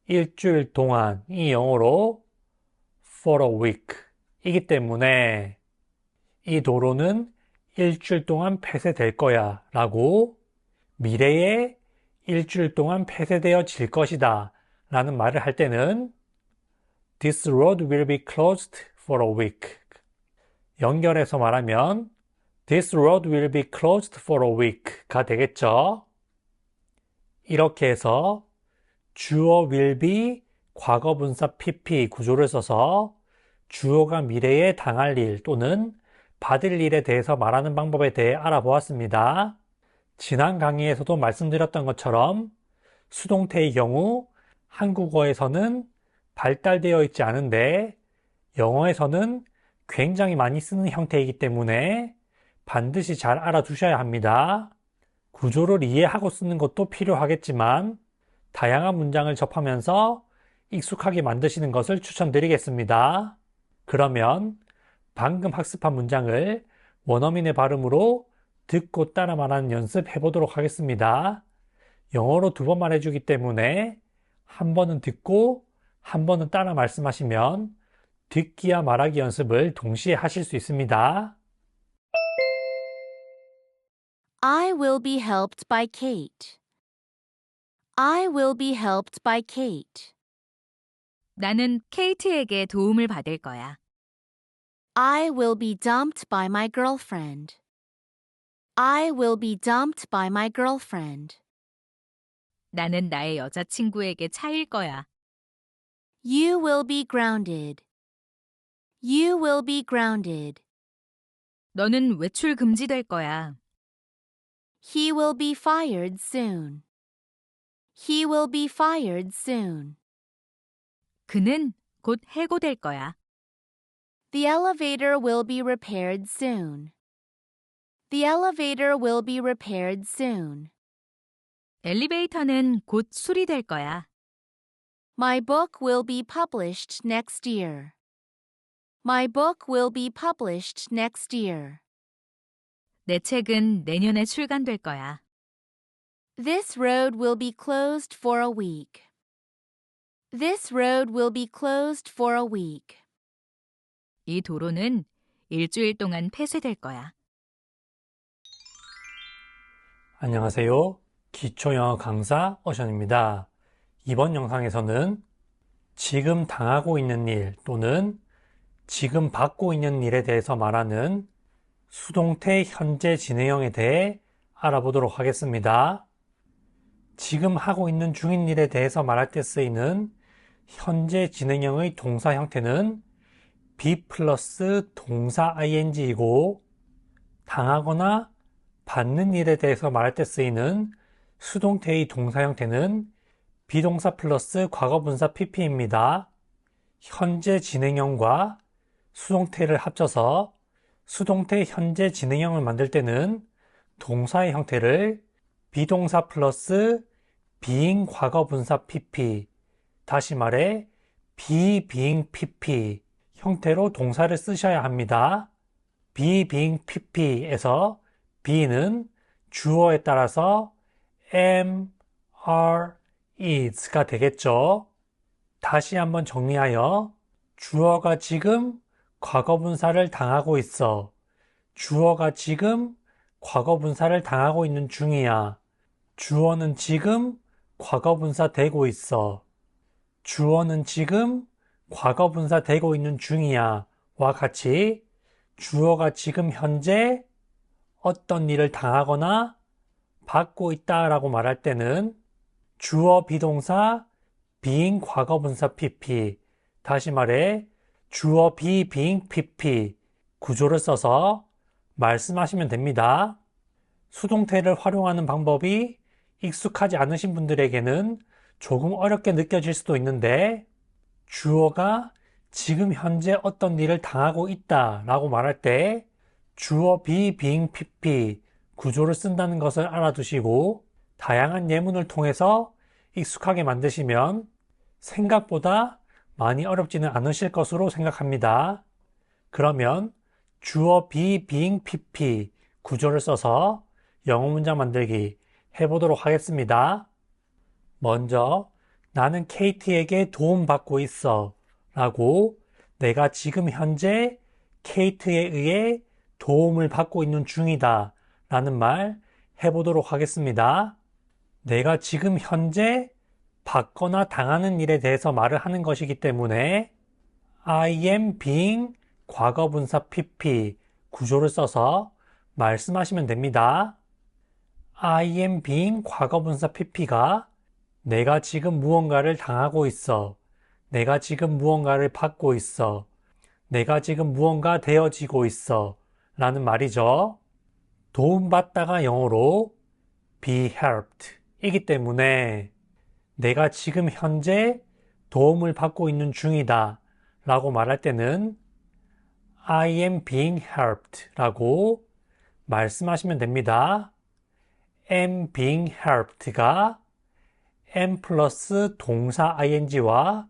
일주일 동안이 영어로 for a week 이기 때문에 이 도로는 일주일 동안 폐쇄될 거야 라고 미래에 일주일 동안 폐쇄되어질 것이다 라는 말을 할 때는 This road will be closed for a week. 연결해서 말하면 This road will be closed for a week가 되겠죠. 이렇게 해서 주어 will be 과거분사 PP 구조를 써서 주어가 미래에 당할 일 또는 받을 일에 대해서 말하는 방법에 대해 알아보았습니다. 지난 강의에서도 말씀드렸던 것처럼 수동태의 경우 한국어에서는 발달되어 있지 않은데 영어에서는 굉장히 많이 쓰는 형태이기 때문에 반드시 잘 알아두셔야 합니다. 구조를 이해하고 쓰는 것도 필요하겠지만 다양한 문장을 접하면서 익숙하게 만드시는 것을 추천드리겠습니다. 그러면 방금 학습한 문장을 원어민의 발음으로 듣고 따라 말하는 연습 해보도록 하겠습니다. 영어로 2번 말해주기 때문에 한 번은 듣고 한 번은 따라 말씀하시면 듣기와 말하기 연습을 동시에 하실 수 있습니다.
I will be helped by Kate. I will be helped by Kate.
나는 케이트에게 도움을 받을 거야.
I will be dumped by my girlfriend. I will be dumped by my girlfriend.
나는 나의 여자친구에게 차일 거야.
You will be grounded. You will be grounded.
너는 외출 금지될 거야.
He will be fired soon. He will be fired soon.
그는 곧 해고될 거야.
The elevator will be repaired soon. The elevator will be repaired soon.
엘리베이터는 곧 수리될 거야.
My book will be published next year. My book will be published next year.
내 책은 내년에 출간될 거야.
This road will be closed for a week. This road will be closed for a week.
이 도로는 일주일 동안 폐쇄될 거야.
안녕하세요. 기초영어 강사 어션입니다. 이번 영상에서는 지금 당하고 있는 일 또는 지금 받고 있는 일에 대해서 말하는 수동태 현재 진행형에 대해 알아보도록 하겠습니다. 지금 하고 있는 중인 일에 대해서 말할 때 쓰이는 현재 진행형의 동사 형태는 be 플러스 동사 ing이고 당하거나 받는 일에 대해서 말할 때 쓰이는 수동태의 동사 형태는 비동사 플러스 과거분사 pp입니다. 현재 진행형과 수동태를 합쳐서 수동태 현재 진행형을 만들 때는 동사의 형태를 비동사 플러스 being 과거분사 pp, 다시 말해 be being pp 형태로 동사를 쓰셔야 합니다. be being pp에서 be는 주어에 따라서 am, are, is가 되겠죠. 다시 한번 정리하여 주어가 지금 과거분사를 당하고 있어. 주어가 지금 과거분사를 당하고 있는 중이야. 주어는 지금 과거분사 되고 있어. 주어는 지금 과거분사 되고 있는 중이야 와 같이 주어가 지금 현재 어떤 일을 당하거나 받고 있다 라고 말할 때는 주어 비동사 being 과거분사 pp, 다시 말해 주어 be being pp 구조를 써서 말씀하시면 됩니다. 수동태를 활용하는 방법이 익숙하지 않으신 분들에게는 조금 어렵게 느껴질 수도 있는데 주어가 지금 현재 어떤 일을 당하고 있다 라고 말할 때 주어 be being pp 구조를 쓴다는 것을 알아두시고 다양한 예문을 통해서 익숙하게 만드시면 생각보다 많이 어렵지는 않으실 것으로 생각합니다. 그러면 주어 be, being, PP 구조를 써서 영어 문장 만들기 해보도록 하겠습니다. 먼저 나는 케이트에게 도움받고 있어 라고 내가 지금 현재 케이트에 의해 도움을 받고 있는 중이다 라는 말 해보도록 하겠습니다. 내가 지금 현재 받거나 당하는 일에 대해서 말을 하는 것이기 때문에 I am being 과거분사 PP 구조를 써서 말씀하시면 됩니다. I am being 과거분사 PP가 내가 지금 무언가를 당하고 있어. 내가 지금 무언가를 받고 있어. 내가 지금 무언가 되어지고 있어. 라는 말이죠. 도움받다가 영어로 be helped 이기 때문에 내가 지금 현재 도움을 받고 있는 중이다 라고 말할 때는 I am being helped 라고 말씀하시면 됩니다. am being helped가 am 플러스 동사 ing와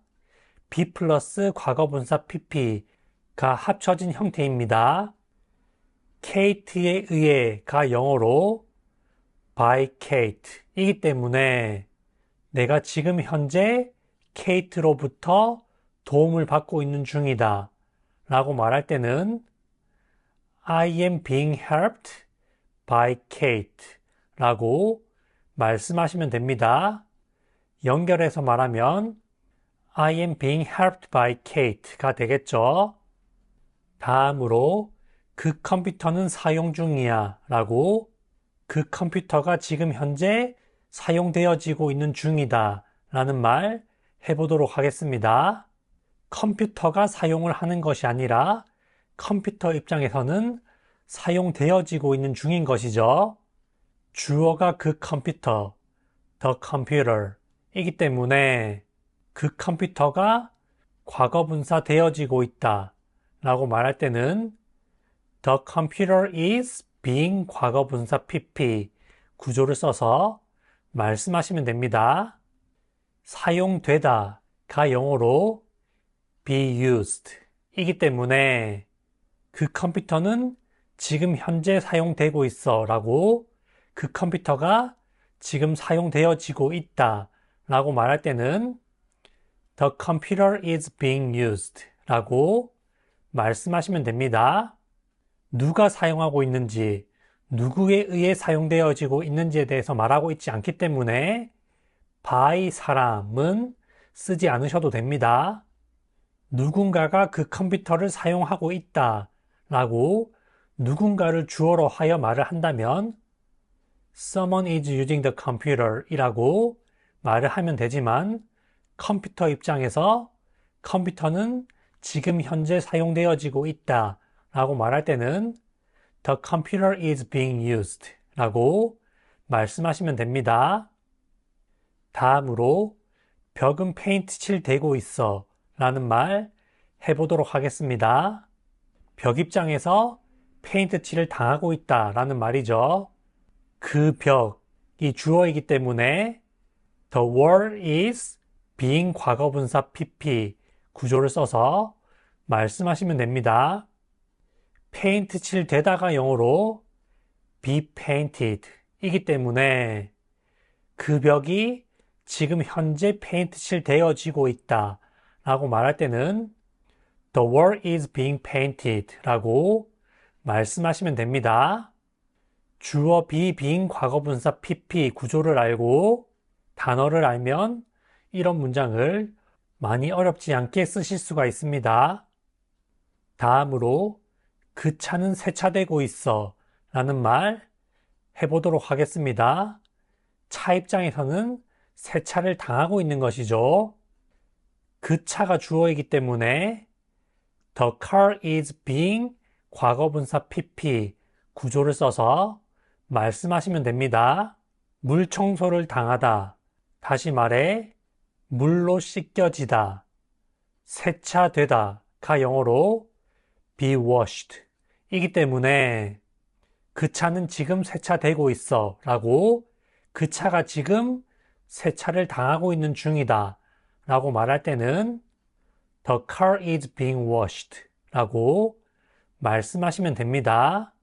be 플러스 과거분사 pp가 합쳐진 형태입니다. Kate에 의해가 영어로 by Kate 이기 때문에 내가 지금 현재 케이트로부터 도움을 받고 있는 중이다 라고 말할 때는 I am being helped by Kate 라고 말씀하시면 됩니다. 연결해서 말하면 I am being helped by Kate가 되겠죠. 다음으로 그 컴퓨터는 사용 중이야 라고 그 컴퓨터가 지금 현재 사용되어지고 있는 중이다 라는 말 해보도록 하겠습니다. 컴퓨터가 사용을 하는 것이 아니라 컴퓨터 입장에서는 사용되어지고 있는 중인 것이죠. 주어가 그 컴퓨터, the computer 이기 때문에 그 컴퓨터가 과거분사 되어지고 있다 라고 말할 때는 the computer is being 과거분사 PP 구조를 써서 말씀하시면 됩니다. 사용되다가 영어로 be used 이기 때문에 그 컴퓨터는 지금 현재 사용되고 있어 라고 그 컴퓨터가 지금 사용되어지고 있다 라고 말할 때는 the computer is being used 라고 말씀하시면 됩니다. 누가 사용하고 있는지, 누구에 의해 사용되어지고 있는지에 대해서 말하고 있지 않기 때문에 by 사람은 쓰지 않으셔도 됩니다. 누군가가 그 컴퓨터를 사용하고 있다 라고 누군가를 주어로 하여 말을 한다면 Someone is using the computer 이라고 말을 하면 되지만 컴퓨터 입장에서 컴퓨터는 지금 현재 사용되어지고 있다 라고 말할 때는 The computer is being used 라고 말씀하시면 됩니다. 다음으로 벽은 페인트 칠 되고 있어 라는 말 해보도록 하겠습니다. 벽 입장에서 페인트 칠을 당하고 있다 라는 말이죠. 그 벽이 주어이기 때문에 The wall is being 과거분사 PP 구조를 써서 말씀하시면 됩니다. 페인트 칠 되다가 영어로 be painted 이기 때문에 그 벽이 지금 현재 페인트 칠 되어지고 있다 라고 말할 때는 The wall is being painted 라고 말씀하시면 됩니다. 주어 be being 과거분사 PP 구조를 알고 단어를 알면 이런 문장을 많이 어렵지 않게 쓰실 수가 있습니다. 다음으로 그 차는 세차되고 있어 라는 말 해보도록 하겠습니다. 차 입장에서는 세차를 당하고 있는 것이죠. 그 차가 주어이기 때문에 The car is being 과거분사 PP 구조를 써서 말씀하시면 됩니다. 물 청소를 당하다. 다시 말해 물로 씻겨지다. 세차되다가 영어로 be washed 이기 때문에 그 차는 지금 세차되고 있어 라고 그 차가 지금 세차를 당하고 있는 중이다 라고 말할 때는 The car is being washed 라고 말씀하시면 됩니다.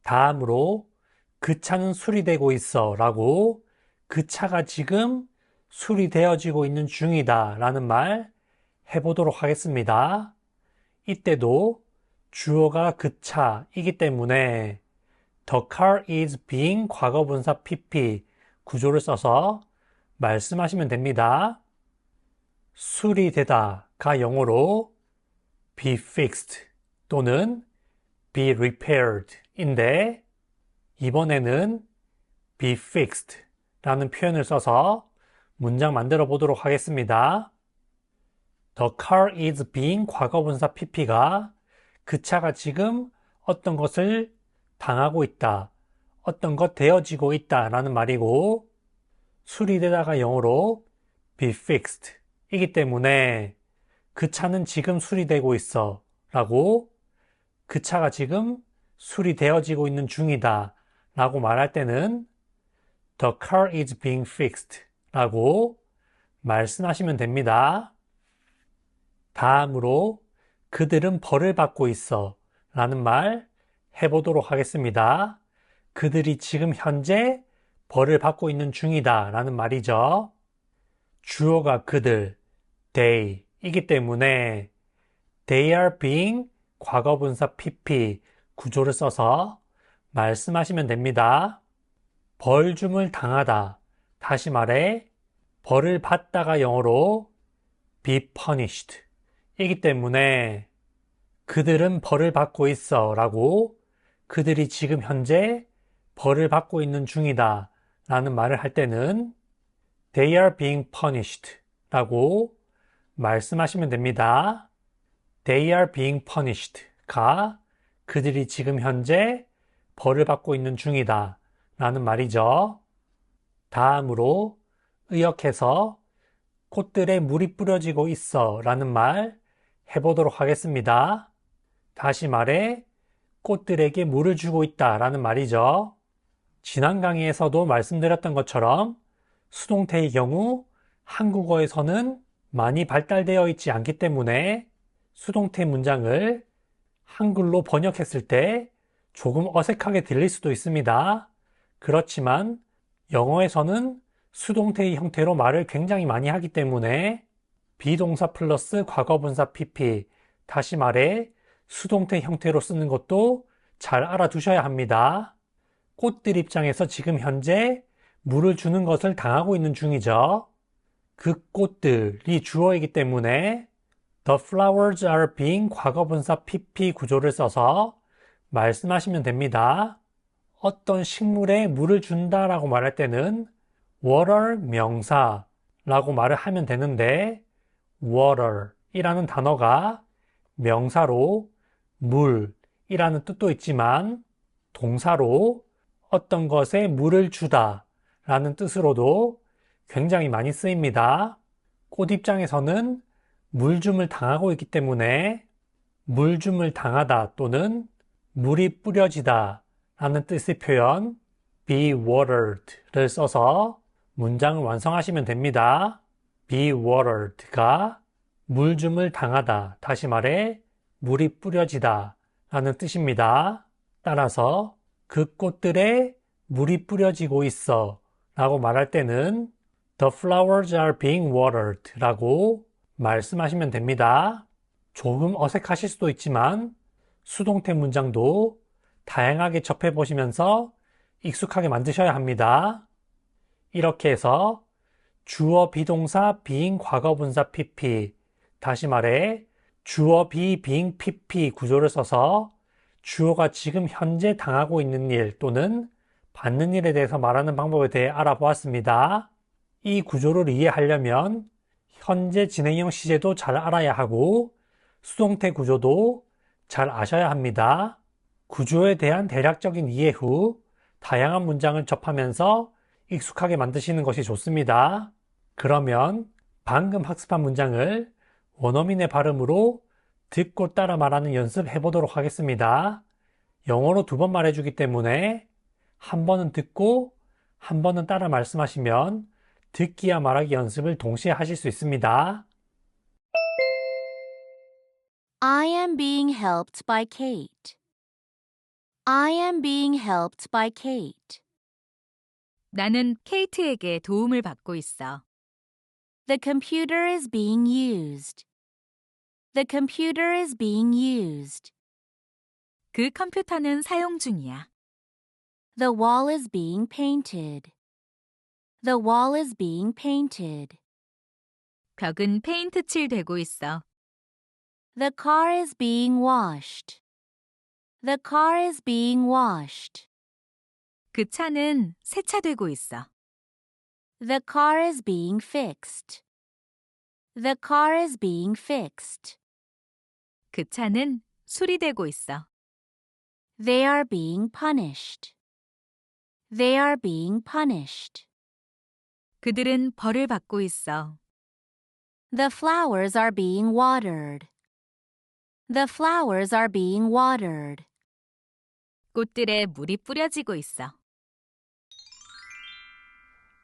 다음으로 그 차는 수리되고 있어 라고 그 차가 지금 수리되어지고 있는 중이다 라는 말 해보도록 하겠습니다. 이때도 주어가 그 차이기 때문에 The car is being 과거분사 PP 구조를 써서 말씀하시면 됩니다. 수리되다가 영어로 be fixed 또는 be repaired 인데 이번에는 be fixed 라는 표현을 써서 문장 만들어 보도록 하겠습니다. The car is being 과거분사 PP가 그 차가 지금 어떤 것을 당하고 있다, 어떤 것 되어지고 있다 라는 말이고 수리되다가 영어로 be fixed 이기 때문에 그 차는 지금 수리되고 있어 라고 그 차가 지금 수리되어지고 있는 중이다 라고 말할 때는 The car is being fixed 라고 말씀하시면 됩니다. 다음으로 그들은 벌을 받고 있어 라는 말 해보도록 하겠습니다. 그들이 지금 현재 벌을 받고 있는 중이다 라는 말이죠. 주어가 그들, they 이기 때문에 they are being 과거분사 PP 구조를 써서 말씀하시면 됩니다. 벌줌을 당하다, 다시 말해 벌을 받다가 영어로 be punished 이기 때문에 그들은 벌을 받고 있어 라고 그들이 지금 현재 벌을 받고 있는 중이다 라는 말을 할 때는 they are being punished 라고 말씀하시면 됩니다. They are being punished가 그들이 지금 현재 벌을 받고 있는 중이다 라는 말이죠. 다음으로 의역해서 꽃들에 물이 뿌려지고 있어 라는 말 해보도록 하겠습니다. 다시 말해 꽃들에게 물을 주고 있다 라는 말이죠. 지난 강의에서도 말씀드렸던 것처럼 수동태의 경우 한국어에서는 많이 발달되어 있지 않기 때문에 수동태 문장을 한글로 번역했을 때 조금 어색하게 들릴 수도 있습니다. 그렇지만 영어에서는 수동태의 형태로 말을 굉장히 많이 하기 때문에 비동사 플러스 과거분사 PP, 다시 말해 수동태 형태로 쓰는 것도 잘 알아두셔야 합니다. 꽃들 입장에서 지금 현재 물을 주는 것을 당하고 있는 중이죠. 그 꽃들이 주어이기 때문에 The flowers are being 과거분사 PP 구조를 써서 말씀하시면 됩니다. 어떤 식물에 물을 준다라고 말할 때는 water 명사라고 말을 하면 되는데 water 이라는 단어가 명사로 물이라는 뜻도 있지만 동사로 어떤 것에 물을 주다 라는 뜻으로도 굉장히 많이 쓰입니다. 꽃 입장에서는 물줌을 당하고 있기 때문에 물줌을 당하다 또는 물이 뿌려지다 라는 뜻의 표현 be watered를 써서 문장을 완성하시면 됩니다. be watered가 물줌을 당하다, 다시 말해 물이 뿌려지다 라는 뜻입니다. 따라서 그 꽃들에 물이 뿌려지고 있어 라고 말할 때는 The flowers are being watered 라고 말씀하시면 됩니다. 조금 어색하실 수도 있지만 수동태 문장도 다양하게 접해보시면서 익숙하게 만드셔야 합니다. 이렇게 해서 주어 비동사 being 과거분사 PP, 다시 말해 주어 be being PP 구조를 써서 주어가 지금 현재 당하고 있는 일 또는 받는 일에 대해서 말하는 방법에 대해 알아보았습니다. 이 구조를 이해하려면 현재 진행형 시제도 잘 알아야 하고 수동태 구조도 잘 아셔야 합니다. 구조에 대한 대략적인 이해 후 다양한 문장을 접하면서 익숙하게 만드시는 것이 좋습니다. 그러면 방금 학습한 문장을 원어민의 발음으로 듣고 따라 말하는 연습 해보도록 하겠습니다. 영어로 2번 말해주기 때문에 한 번은 듣고 한 번은 따라 말씀하시면 듣기와 말하기 연습을 동시에 하실 수 있습니다.
I am being helped by Kate. I am being helped by Kate.
나는 케이트에게 도움을 받고 있어.
The computer is being used. The computer is being used.
그 컴퓨터는 사용 중이야.
The wall is being painted. The wall is being painted.
벽은 페인트 칠되고 있어.
The car is being washed. The car is being washed.
그 차는 세차되고 있어.
The car is being fixed. The car is being fixed.
그 차는 수리되고 있어.
They are being punished. They are being punished.
그들은 벌을 받고 있어.
The flowers are being watered. The flowers are being watered.
꽃들에 물이 뿌려지고 있어.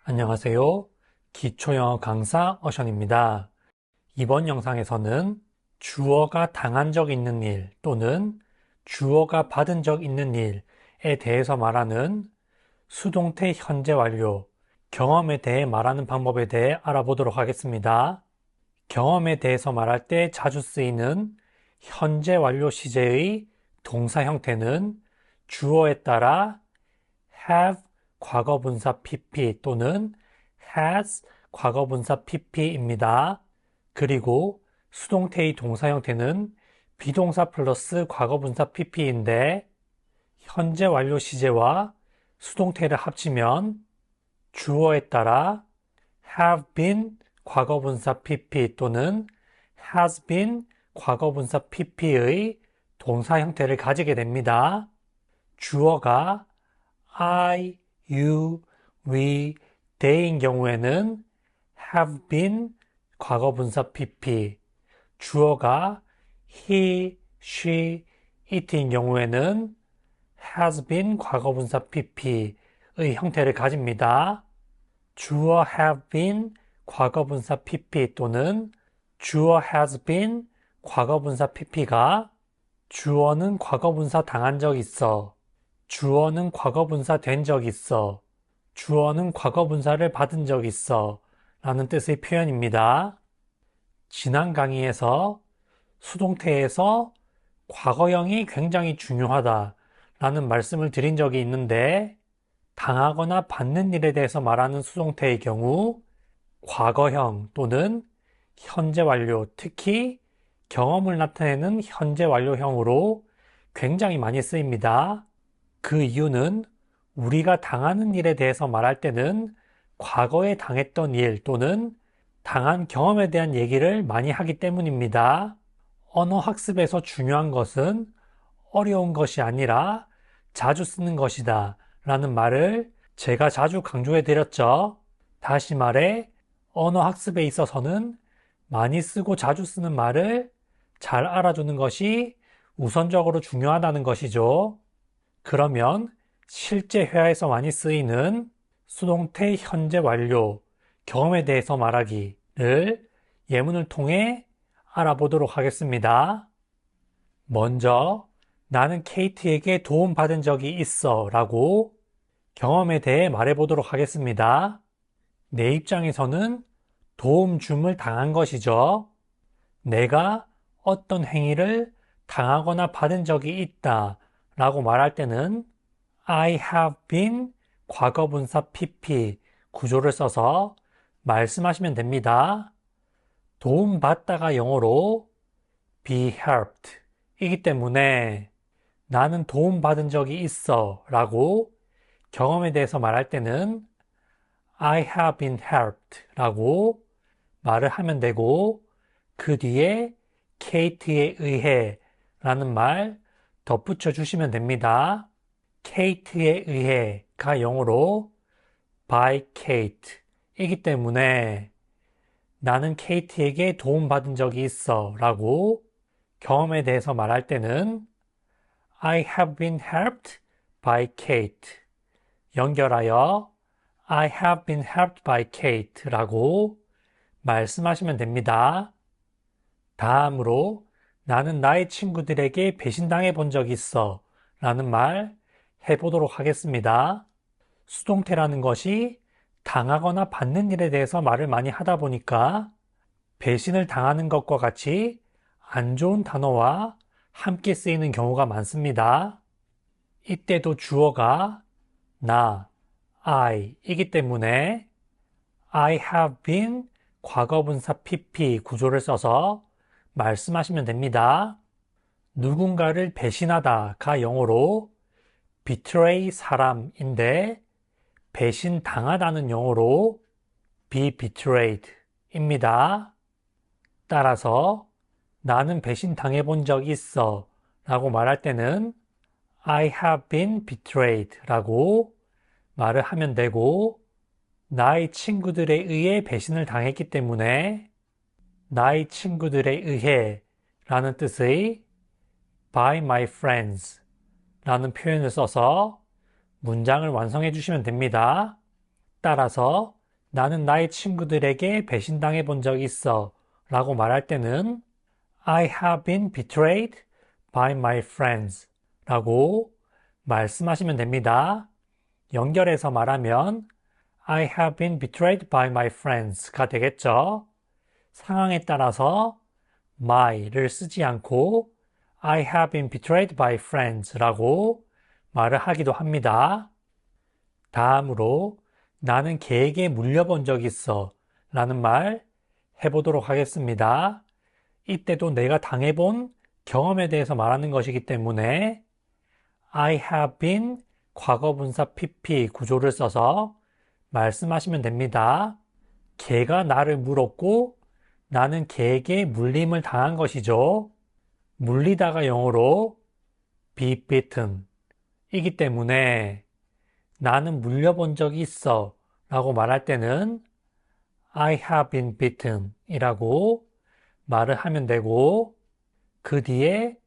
안녕하세요. 기초영어 강사 어션입니다. 이번 영상에서는 주어가 당한 적 있는 일 또는 주어가 받은 적 있는 일에 대해서 말하는 수동태 현재 완료, 경험에 대해 말하는 방법에 대해 알아보도록 하겠습니다. 경험에 대해서 말할 때 자주 쓰이는 현재 완료 시제의 동사 형태는 주어에 따라 have 과거분사 PP 또는 has 과거분사 PP입니다. 그리고 수동태의 동사 형태는 비동사 플러스 과거분사 PP인데 현재 완료 시제와 수동태를 합치면 주어에 따라 have been 과거분사 PP 또는 has been 과거분사 PP의 동사 형태를 가지게 됩니다. 주어가 I, you, we, they인 경우에는 have been 과거분사 PP, 주어가 he, she, it인 경우에는 has been 과거분사 PP의 형태를 가집니다. 주어 have been 과거분사 PP 또는 주어 has been 과거분사 PP가 주어는 과거분사 당한 적 있어, 주어는 과거분사 된 적 있어, 주어는 과거분사를 받은 적 있어 라는 뜻의 표현입니다. 지난 강의에서 수동태에서 과거형이 굉장히 중요하다 라는 말씀을 드린 적이 있는데 당하거나 받는 일에 대해서 말하는 수동태의 경우 과거형 또는 현재 완료, 특히 경험을 나타내는 현재 완료형으로 굉장히 많이 쓰입니다. 그 이유는 우리가 당하는 일에 대해서 말할 때는 과거에 당했던 일 또는 당한 경험에 대한 얘기를 많이 하기 때문입니다. 언어 학습에서 중요한 것은 어려운 것이 아니라 자주 쓰는 것이다 라는 말을 제가 자주 강조해 드렸죠. 다시 말해 언어 학습에 있어서는 많이 쓰고 자주 쓰는 말을 잘 알아두는 것이 우선적으로 중요하다는 것이죠. 그러면 실제 회화에서 많이 쓰이는 수동태 현재 완료, 경험에 대해서 말하기를 예문을 통해 알아보도록 하겠습니다. 먼저 나는 케이트에게 도움받은 적이 있어 라고 경험에 대해 말해보도록 하겠습니다. 내 입장에서는 도움 줌을 당한 것이죠. 내가 어떤 행위를 당하거나 받은 적이 있다 라고 말할 때는 I have been 과거분사 PP 구조를 써서 말씀하시면 됩니다. 도움받다가 영어로 be helped 이기 때문에 나는 도움받은 적이 있어 라고 경험에 대해서 말할 때는 I have been helped 라고 말을 하면 되고 그 뒤에 케이트에 의해 라는 말 덧붙여 주시면 됩니다. 케이트에 의해가 영어로 by Kate 이기 때문에 나는 케이트에게 도움받은 적이 있어 라고 경험에 대해서 말할 때는 I have been helped by Kate 연결하여 I have been helped by Kate 라고 말씀하시면 됩니다. 다음으로 나는 나의 친구들에게 배신당해 본 적 있어 라는 말 해보도록 하겠습니다. 수동태라는 것이 당하거나 받는 일에 대해서 말을 많이 하다 보니까 배신을 당하는 것과 같이 안 좋은 단어와 함께 쓰이는 경우가 많습니다. 이때도 주어가 나, I이기 때문에 I have been 과거분사 PP 구조를 써서 말씀하시면 됩니다. 누군가를 배신하다가 영어로 betray 사람인데 배신 당하다는 영어로 be betrayed 입니다. 따라서 나는 배신 당해본 적 있어 라고 말할 때는 I have been betrayed 라고 말을 하면 되고 나의 친구들에 의해 배신을 당했기 때문에 나의 친구들에 의해 라는 뜻의 by my friends 라는 표현을 써서 문장을 완성해 주시면 됩니다. 따라서 나는 나의 친구들에게 배신당해 본 적 있어 라고 말할 때는 I have been betrayed by my friends 라고 말씀하시면 됩니다. 연결해서 말하면 I have been betrayed by my friends가 되겠죠. 상황에 따라서 my를 쓰지 않고 I have been betrayed by friends라고 말을 하기도 합니다. 다음으로 나는 개에게 물려본 적 있어 라는 말 해보도록 하겠습니다. 이때도 내가 당해본 경험에 대해서 말하는 것이기 때문에 I have been 과거분사 PP 구조를 써서 말씀하시면 됩니다. 개가 나를 물었고 나는 개에게 물림을 당한 것이죠. 물리다가 영어로 be bitten 이기 때문에 나는 물려본 적이 있어 라고 말할 때는 I have been bitten 이라고 말을 하면 되고 그 뒤에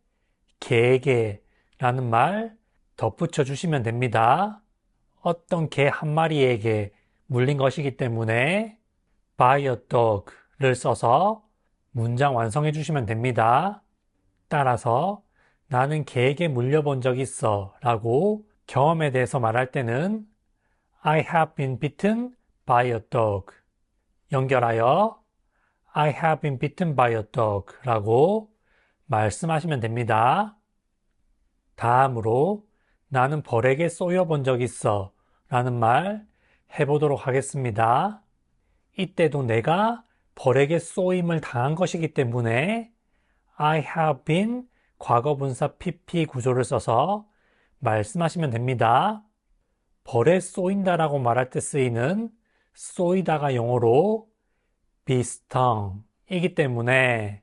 개에게 라는 말 덧붙여 주시면 됩니다. 어떤 개 한 마리에게 물린 것이기 때문에 by a dog를 써서 문장 완성해 주시면 됩니다. 따라서 나는 개에게 물려본 적 있어 라고 경험에 대해서 말할 때는 I have been bitten by a dog 연결하여 I have been bitten by a dog 라고 말씀하시면 됩니다. 다음으로 나는 벌에게 쏘여본 적 있어 라는 말 해보도록 하겠습니다. 이때도 내가 벌에게 쏘임을 당한 것이기 때문에 I have been 과거분사 PP 구조를 써서 말씀하시면 됩니다. 벌에 쏘인다라고 말할 때 쓰이는 쏘이다가 영어로 be stung 이기 때문에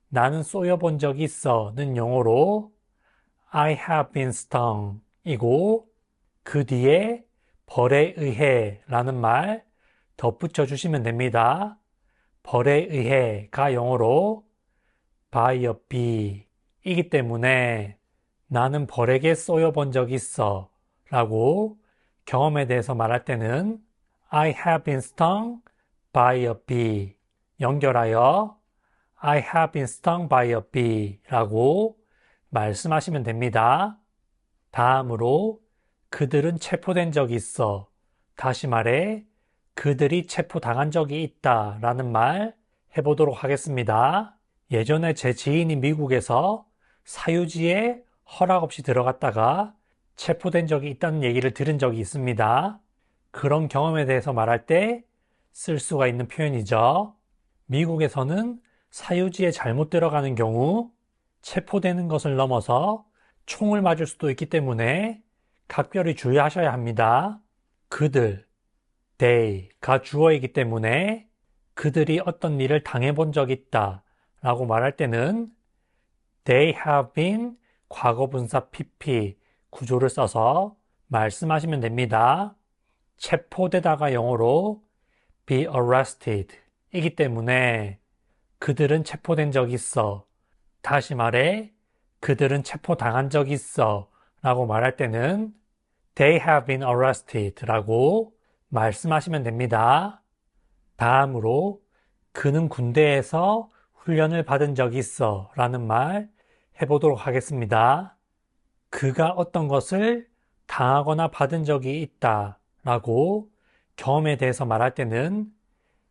나는 쏘여본 적이 있어는 영어로 I have been stung 이고 그 뒤에 벌에 의해 라는 말 덧붙여 주시면 됩니다. 벌에 의해가 영어로 by a bee 이기 때문에 나는 벌에게 쏘여본 적이 있어 라고 경험에 대해서 말할 때는 I have been stung by a bee 연결하여 I have been stung by a bee 라고 말씀하시면 됩니다. 다음으로 그들은 체포된 적이 있어. 다시 말해 그들이 체포당한 적이 있다 라는 말 해보도록 하겠습니다. 예전에 제 지인이 미국에서 사유지에 허락 없이 들어갔다가 체포된 적이 있다는 얘기를 들은 적이 있습니다. 그런 경험에 대해서 말할 때 쓸 수가 있는 표현이죠. 미국에서는 사유지에 잘못 들어가는 경우 체포되는 것을 넘어서 총을 맞을 수도 있기 때문에 각별히 주의하셔야 합니다. 그들, they가 주어이기 때문에 그들이 어떤 일을 당해본 적 있다 라고 말할 때는 they have been 과거분사 PP 구조를 써서 말씀하시면 됩니다. 체포되다가 영어로 be arrested 이기 때문에 그들은 체포된 적이 있어. 다시 말해 그들은 체포당한 적이 있어 라고 말할 때는 they have been arrested 라고 말씀하시면 됩니다. 다음으로 그는 군대에서 훈련을 받은 적이 있어 라는 말 해보도록 하겠습니다. 그가 어떤 것을 당하거나 받은 적이 있다 라고 경험에 대해서 말할 때는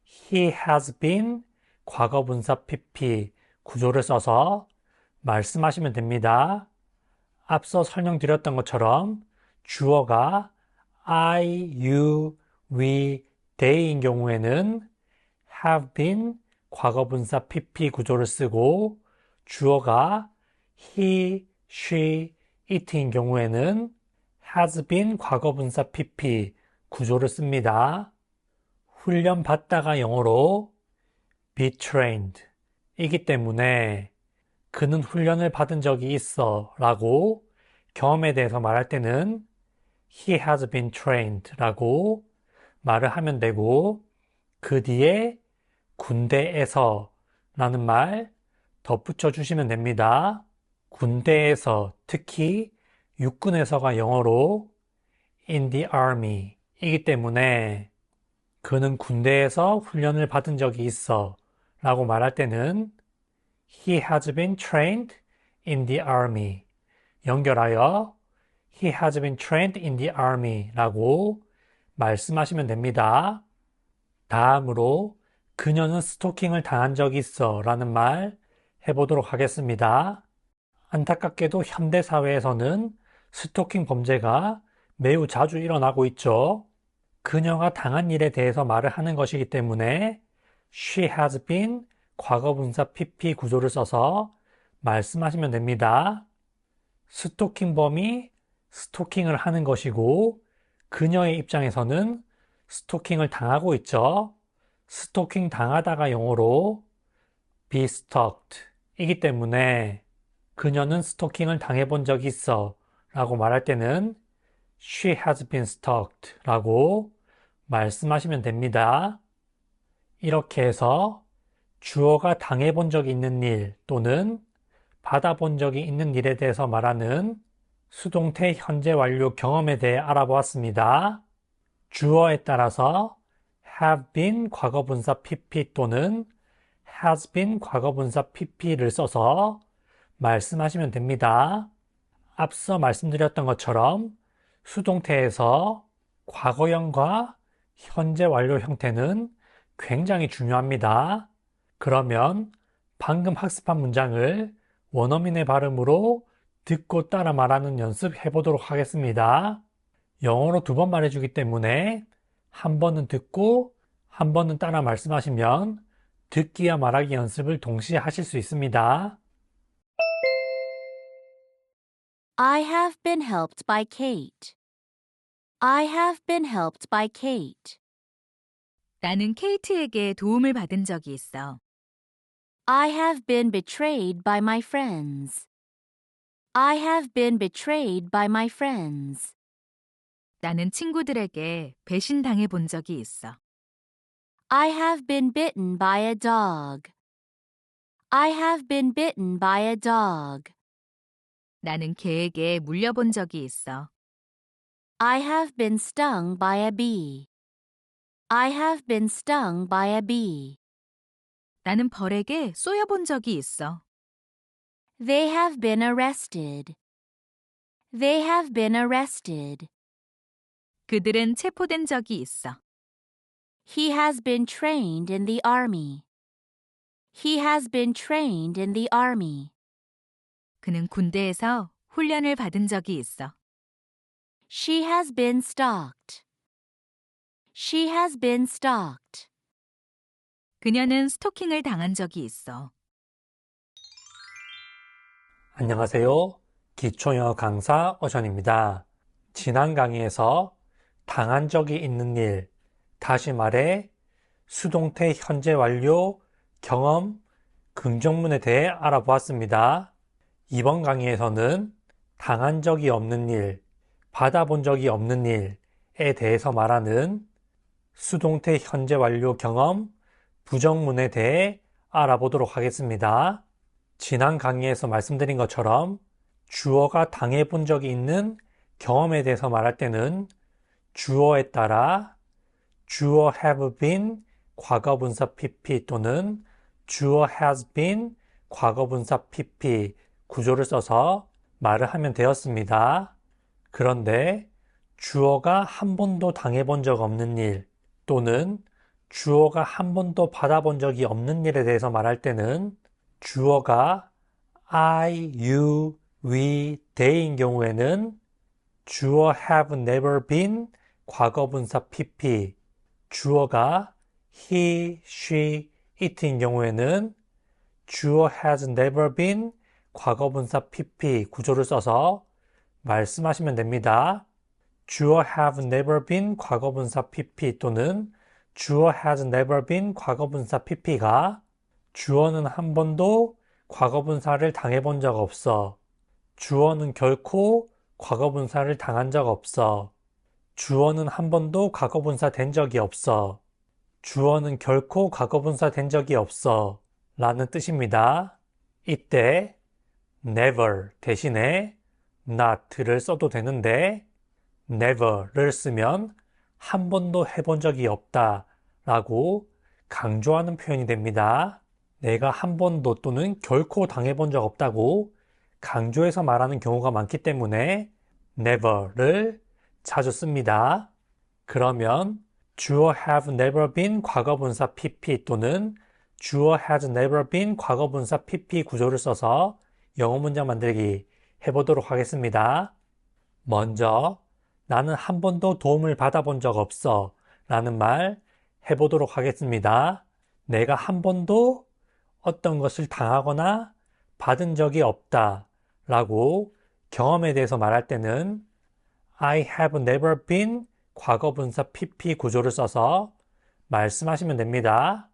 He has been 과거분사 PP 구조를 써서 말씀하시면 됩니다. 앞서 설명드렸던 것처럼 주어가 I, you, we, they인 경우에는 have been 과거분사 PP 구조를 쓰고 주어가 he, she, it인 경우에는 has been 과거분사 PP 구조를 씁니다. 훈련 받다가 영어로 be trained 이기 때문에 그는 훈련을 받은 적이 있어 라고 경험에 대해서 말할 때는 He has been trained 라고 말을 하면 되고 그 뒤에 군대에서 라는 말 덧붙여 주시면 됩니다. 군대에서 특히 육군에서가 영어로 in the army 이기 때문에 그는 군대에서 훈련을 받은 적이 있어 라고 말할 때는 He has been trained in the army. 연결하여 He has been trained in the army 라고 말씀하시면 됩니다. 다음으로 그녀는 스토킹을 당한 적이 있어 라는 말 해보도록 하겠습니다. 안타깝게도 현대사회에서는 스토킹 범죄가 매우 자주 일어나고 있죠. 그녀가 당한 일에 대해서 말을 하는 것이기 때문에 She has been 과거분사 PP 구조를 써서 말씀하시면 됩니다. 스토킹범이 스토킹을 하는 것이고 그녀의 입장에서는 스토킹을 당하고 있죠. 스토킹 당하다가 영어로 be stalked 이기 때문에 그녀는 스토킹을 당해본 적이 있어 라고 말할 때는 She has been stalked 라고 말씀하시면 됩니다. 이렇게 해서 주어가 당해본 적이 있는 일 또는 받아본 적이 있는 일에 대해서 말하는 수동태 현재 완료 경험에 대해 알아보았습니다. 주어에 따라서 have been 과거분사 PP 또는 has been 과거분사 PP를 써서 말씀하시면 됩니다. 앞서 말씀드렸던 것처럼 수동태에서 과거형과 현재 완료 형태는 굉장히 중요합니다. 그러면 방금 학습한 문장을 원어민의 발음으로 듣고 따라 말하는 연습 해보도록 하겠습니다. 영어로 2번 말해주기 때문에 한 번은 듣고 한 번은 따라 말씀하시면 듣기와 말하기 연습을 동시에 하실 수 있습니다.
I have been helped by Kate. I have been helped by Kate.
나는 케이트에게 도움을 받은 적이 있어.
I have been betrayed by my friends. I have been betrayed by my friends.
나는 친구들에게 배신당해 본 적이 있어.
I have been bitten by a dog. I have been bitten by a dog.
나는 개에게 물려본 적이 있어.
I have been stung by a bee. I have been stung by a bee.
나는 벌에게 쏘여본 적이 있어.
They have been arrested. They have been arrested.
그들은 체포된 적이 있어.
He has been trained in the army. He has been trained in the army.
그는 군대에서 훈련을 받은 적이 있어.
She has been stalked. She has been stalked.
그녀는 스토킹을 당한 적이 있어.
안녕하세요. 기초영어 강사 어션입니다. 지난 강의에서 당한 적이 있는 일, 다시 말해 수동태 현재 완료, 경험, 긍정문에 대해 알아보았습니다. 이번 강의에서는 당한 적이 없는 일, 받아본 적이 없는 일에 대해서 말하는 수동태 현재 완료 경험, 부정문에 대해 알아보도록 하겠습니다. 지난 강의에서 말씀드린 것처럼 주어가 당해본 적이 있는 경험에 대해서 말할 때는 주어에 따라 주어 have been 과거분사 PP 또는 주어 has been 과거분사 PP 구조를 써서 말을 하면 되었습니다. 그런데 주어가 한 번도 당해본 적 없는 일 또는 주어가 한 번도 받아본 적이 없는 일에 대해서 말할 때는 주어가 I, you, we, they인 경우에는 주어 have never been 과거분사 PP 주어가 he, she, it인 경우에는 주어 has never been 과거분사 PP 구조를 써서 말씀하시면 됩니다. 주어 have never been 과거분사 PP 또는 주어 has never been 과거분사 PP가 주어는 한 번도 과거분사를 당해본 적 없어. 주어는 결코 과거분사를 당한 적 없어. 주어는 한 번도 과거분사 된 적이 없어. 주어는 결코 과거분사 된 적이 없어. 라는 뜻입니다. 이때 never 대신에 not를 써도 되는데 never를 쓰면 한 번도 해본 적이 없다 라고 강조하는 표현이 됩니다. 내가 한 번도 또는 결코 당해본 적 없다고 강조해서 말하는 경우가 많기 때문에 never를 자주 씁니다. 그러면 주어 have never been 과거분사 PP 또는 주어 has never been 과거분사 PP 구조를 써서 영어 문장 만들기 해보도록 하겠습니다. 먼저 나는 한 번도 도움을 받아본 적 없어 라는 말 해보도록 하겠습니다. 내가 한 번도 어떤 것을 당하거나 받은 적이 없다 라고 경험에 대해서 말할 때는 I have never been 과거분사 PP 구조를 써서 말씀하시면 됩니다.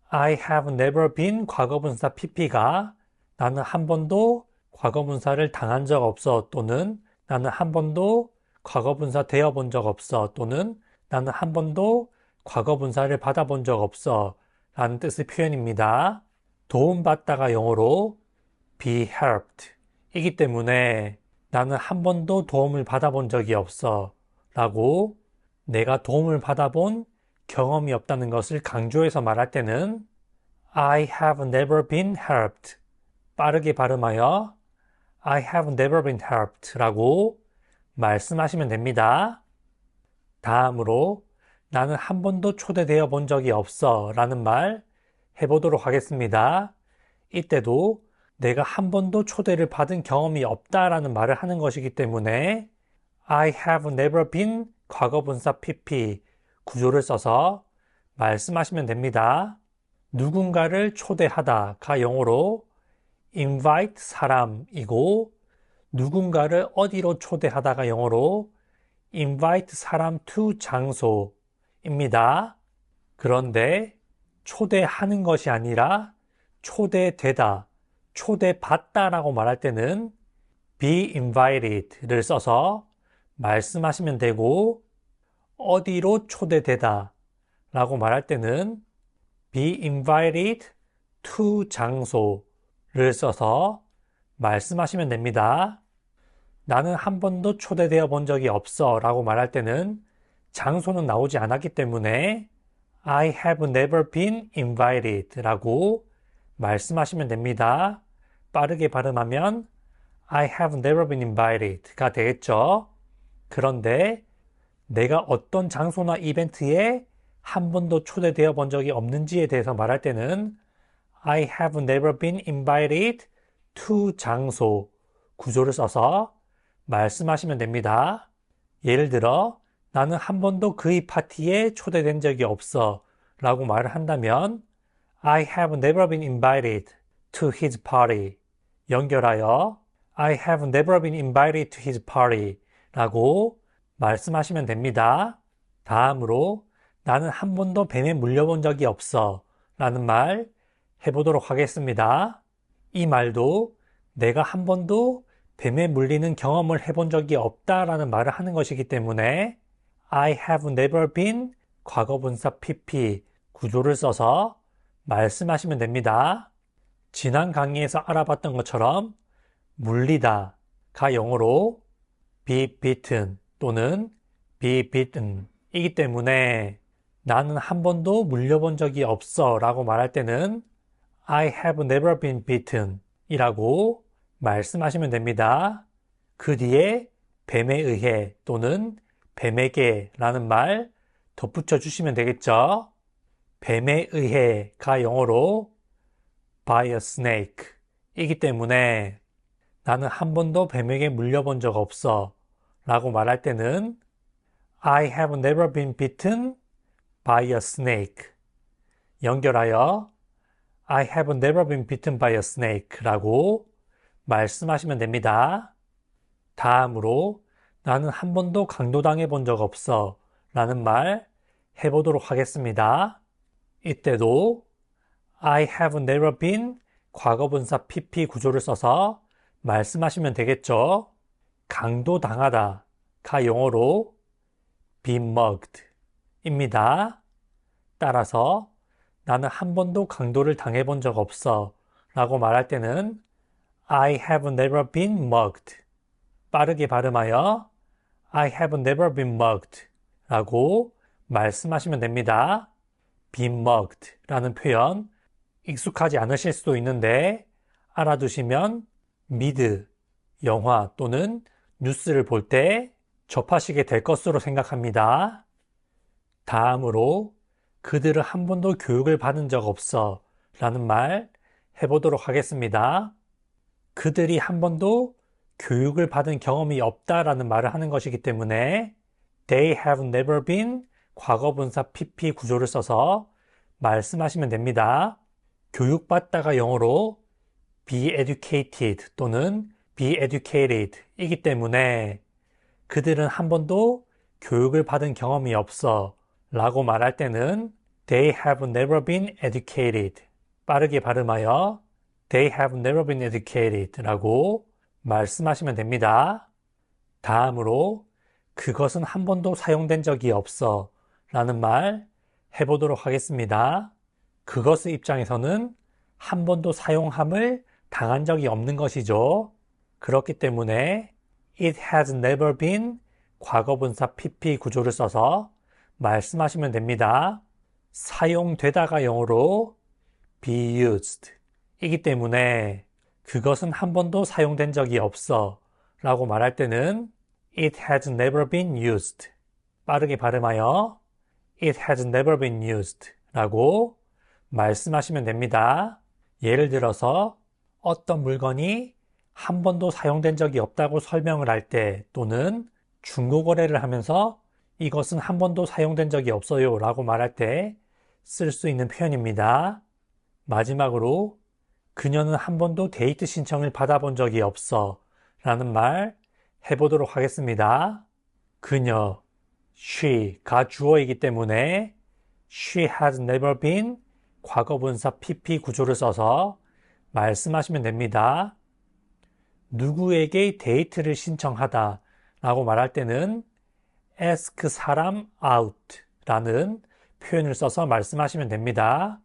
I have never been 과거분사 PP가 나는 한 번도 과거분사를 당한 적 없어 또는 나는 한 번도 과거분사 되어 본 적 없어 또는 나는 한 번도 과거분사를 받아본 적 없어 라는 뜻의 표현입니다. 도움받다가 영어로 be helped 이기 때문에 나는 한 번도 도움을 받아본 적이 없어 라고 내가 도움을 받아본 경험이 없다는 것을 강조해서 말할 때는 I have never been helped 빠르게 발음하여 I have never been helped 라고 말씀하시면 됩니다. 다음으로 나는 한 번도 초대되어 본 적이 없어 라는 말 해보도록 하겠습니다. 이때도 내가 한 번도 초대를 받은 경험이 없다라는 말을 하는 것이기 때문에 I have never been 과거분사 PP 구조를 써서 말씀하시면 됩니다. 누군가를 초대하다가 영어로 invite 사람이고 누군가를 어디로 초대하다가 영어로 invite 사람 to 장소입니다. 그런데 초대하는 것이 아니라 초대되다, 초대받다라고 말할 때는 be invited를 써서 말씀하시면 되고 어디로 초대되다 라고 말할 때는 be invited to 장소를 써서 말씀하시면 됩니다. 나는 한 번도 초대되어 본 적이 없어 라고 말할 때는 장소는 나오지 않았기 때문에 I have never been invited 라고 말씀하시면 됩니다. 빠르게 발음하면 I have never been invited가 되겠죠. 그런데 내가 어떤 장소나 이벤트에 한 번도 초대되어 본 적이 없는지에 대해서 말할 때는 I have never been invited to 장소 구조를 써서 말씀하시면 됩니다. 예를 들어 나는 한 번도 그의 파티에 초대된 적이 없어 라고 말을 한다면 I have never been invited to his party 연결하여 I have never been invited to his party 라고 말씀하시면 됩니다. 다음으로 나는 한 번도 뱀에 물려본 적이 없어 라는 말 해보도록 하겠습니다. 이 말도 내가 한 번도 뱀에 물리는 경험을 해본 적이 없다라는 말을 하는 것이기 때문에 I have never been 과거분사 PP 구조를 써서 말씀하시면 됩니다. 지난 강의에서 알아봤던 것처럼 물리다가 영어로 be bitten 또는 be bitten 이기 때문에 나는 한 번도 물려본 적이 없어 라고 말할 때는 I have never been beaten 이라고 말씀하시면 됩니다. 그 뒤에 뱀에 의해 또는 뱀에게 라는 말 덧붙여 주시면 되겠죠. 뱀에 의해가 영어로 by a snake 이기 때문에 나는 한 번도 뱀에게 물려본 적 없어 라고 말할 때는 I have never been bitten by a snake. 연결하여 I have never been bitten by a snake 라고 말씀하시면 됩니다. 다음으로 나는 한 번도 강도당해 본 적 없어 라는 말 해보도록 하겠습니다. 이때도 I have never been 과거분사 PP 구조를 써서 말씀하시면 되겠죠. 강도당하다 가 영어로 be mugged 입니다. 따라서 나는 한 번도 강도를 당해본 적 없어 라고 말할 때는 I have never been mugged. 빠르게 발음하여 I have never been mugged 라고 말씀하시면 됩니다. be mugged 라는 표현 익숙하지 않으실 수도 있는데 알아두시면 미드, 영화 또는 뉴스를 볼 때 접하시게 될 것으로 생각합니다. 다음으로 그들은 한 번도 교육을 받은 적 없어 라는 말 해보도록 하겠습니다. 그들이 한 번도 교육을 받은 경험이 없다라는 말을 하는 것이기 때문에 They have never been 과거분사 PP 구조를 써서 말씀하시면 됩니다. 교육받다가 영어로 be educated 또는 be educated 이기 때문에 그들은 한 번도 교육을 받은 경험이 없어 라고 말할 때는 They have never been educated. 빠르게 발음하여 They have never been educated 라고 말씀하시면 됩니다. 다음으로 그것은 한 번도 사용된 적이 없어 라는 말 해보도록 하겠습니다. 그것의 입장에서는 한 번도 사용함을 당한 적이 없는 것이죠. 그렇기 때문에 It has never been 과거분사 PP 구조를 써서 말씀하시면 됩니다. 사용되다가 영어로 be used 이기 때문에 그것은 한 번도 사용된 적이 없어 라고 말할 때는 It has never been used. 빠르게 발음하여 It has never been used 라고 말씀하시면 됩니다. 예를 들어서 어떤 물건이 한 번도 사용된 적이 없다고 설명을 할 때 또는 중고거래를 하면서 이것은 한 번도 사용된 적이 없어요 라고 말할 때 쓸 수 있는 표현입니다. 마지막으로 그녀는 한 번도 데이트 신청을 받아본 적이 없어 라는 말 해보도록 하겠습니다. 그녀, she가 주어이기 때문에 she has never been 과거분사 PP 구조를 써서 말씀하시면 됩니다. 누구에게 데이트를 신청하다 라고 말할 때는 ask 사람 out 라는 표현을 써서 말씀하시면 됩니다.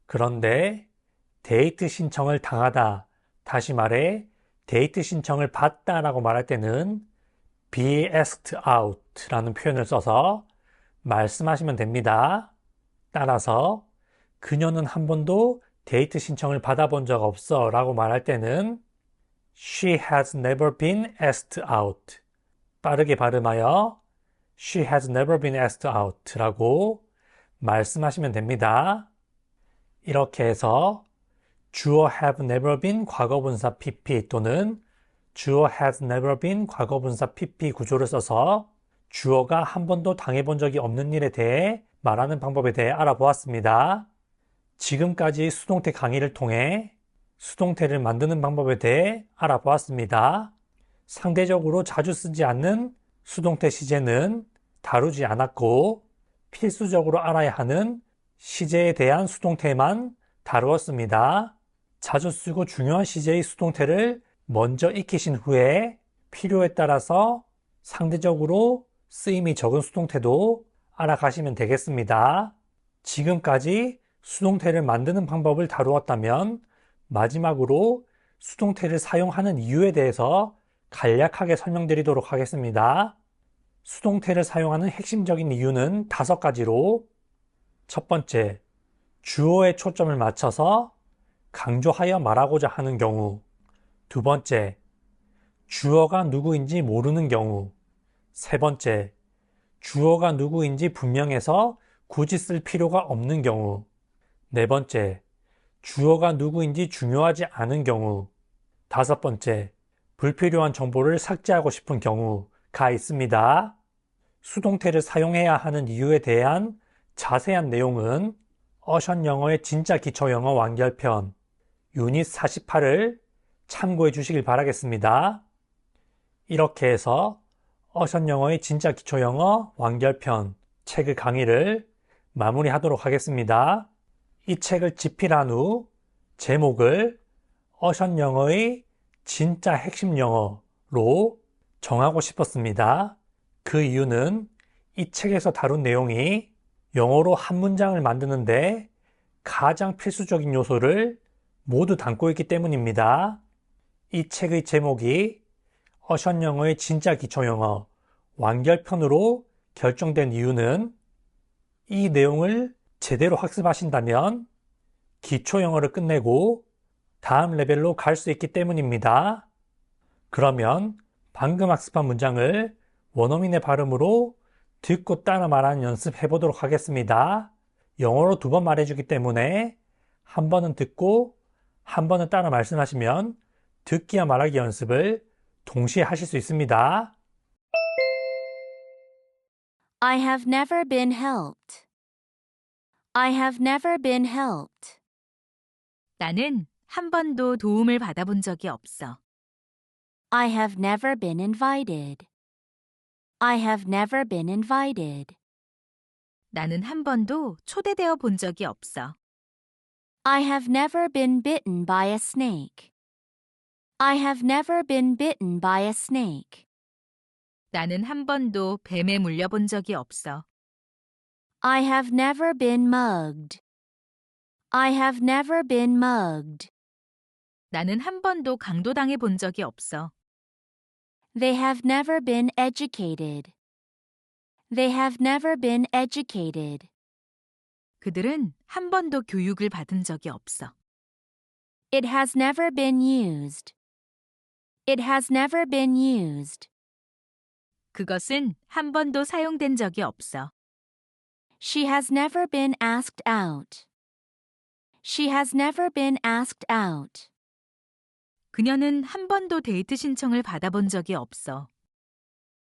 그런데 데이트 신청을 당하다, 다시 말해 데이트 신청을 받다 라고 말할 때는 be asked out 라는 표현을 써서 말씀하시면 됩니다. 따라서 그녀는 한 번도 데이트 신청을 받아본 적 없어 라고 말할 때는 She has never been asked out. 빠르게 발음하여 She has never been asked out 라고 말씀하시면 됩니다. 이렇게 해서 주어 have never been 과거분사 PP 또는 주어 has never been 과거분사 PP 구조를 써서 주어가 한 번도 당해본 적이 없는 일에 대해 말하는 방법에 대해 알아보았습니다. 지금까지 수동태 강의를 통해 수동태를 만드는 방법에 대해 알아보았습니다. 상대적으로 자주 쓰지 않는 수동태 시제는 다루지 않았고 필수적으로 알아야 하는 시제에 대한 수동태만 다루었습니다. 자주 쓰고 중요한 시제의 수동태를 먼저 익히신 후에 필요에 따라서 상대적으로 쓰임이 적은 수동태도 알아가시면 되겠습니다. 지금까지 수동태를 만드는 방법을 다루었다면 마지막으로 수동태를 사용하는 이유에 대해서 간략하게 설명드리도록 하겠습니다. 수동태를 사용하는 핵심적인 이유는 5가지로 첫 번째, 주어에 초점을 맞춰서 강조하여 말하고자 하는 경우. 두 번째, 주어가 누구인지 모르는 경우. 세 번째, 주어가 누구인지 분명해서 굳이 쓸 필요가 없는 경우. 네 번째, 주어가 누구인지 중요하지 않은 경우. 다섯 번째, 불필요한 정보를 삭제하고 싶은 경우가 있습니다. 수동태를 사용해야 하는 이유에 대한 자세한 내용은 어션 영어의 진짜 기초 영어 완결편 유닛 48을 참고해 주시길 바라겠습니다. 이렇게 해서 어션 영어의 진짜 기초 영어 완결편 책의 강의를 마무리하도록 하겠습니다. 이 책을 집필한 후 제목을 어션 영어의 진짜 핵심 영어로 정하고 싶었습니다. 그 이유는 이 책에서 다룬 내용이 영어로 한 문장을 만드는데 가장 필수적인 요소를 모두 담고 있기 때문입니다. 이 책의 제목이 어션 영어의 진짜 기초 영어 완결편으로 결정된 이유는 이 내용을 제대로 학습하신다면 기초 영어를 끝내고 다음 레벨로 갈 수 있기 때문입니다. 그러면 방금 학습한 문장을 원어민의 발음으로 듣고 따라 말하는 연습 해보도록 하겠습니다. 영어로 2번 말해주기 때문에 한 번은 듣고 한 번은 따라 말씀하시면 듣기와 말하기 연습을 동시에 하실 수 있습니다.
I have never been helped. I have never been helped.
나는 한 번도 도움을 받아본 적이 없어.
I have never been invited. I have never been invited.
나는 한 번도 초대되어 본 적이 없어.
I have never been bitten by a snake. I have never been bitten by a snake.
나는 한 번도 뱀에 물려본 적이 없어.
I have never been mugged. I have never been mugged.
나는 한 번도 강도당해 본 적이 없어.
They have never been educated. They have never been educated.
그들은 한 번도 교육을 받은 적이 없어.
It has never been used. It has never been used.
그것은 한 번도 사용된 적이 없어.
She has never been asked out. She has never been asked out.
그녀는 한 번도 데이트 신청을 받아본 적이 없어.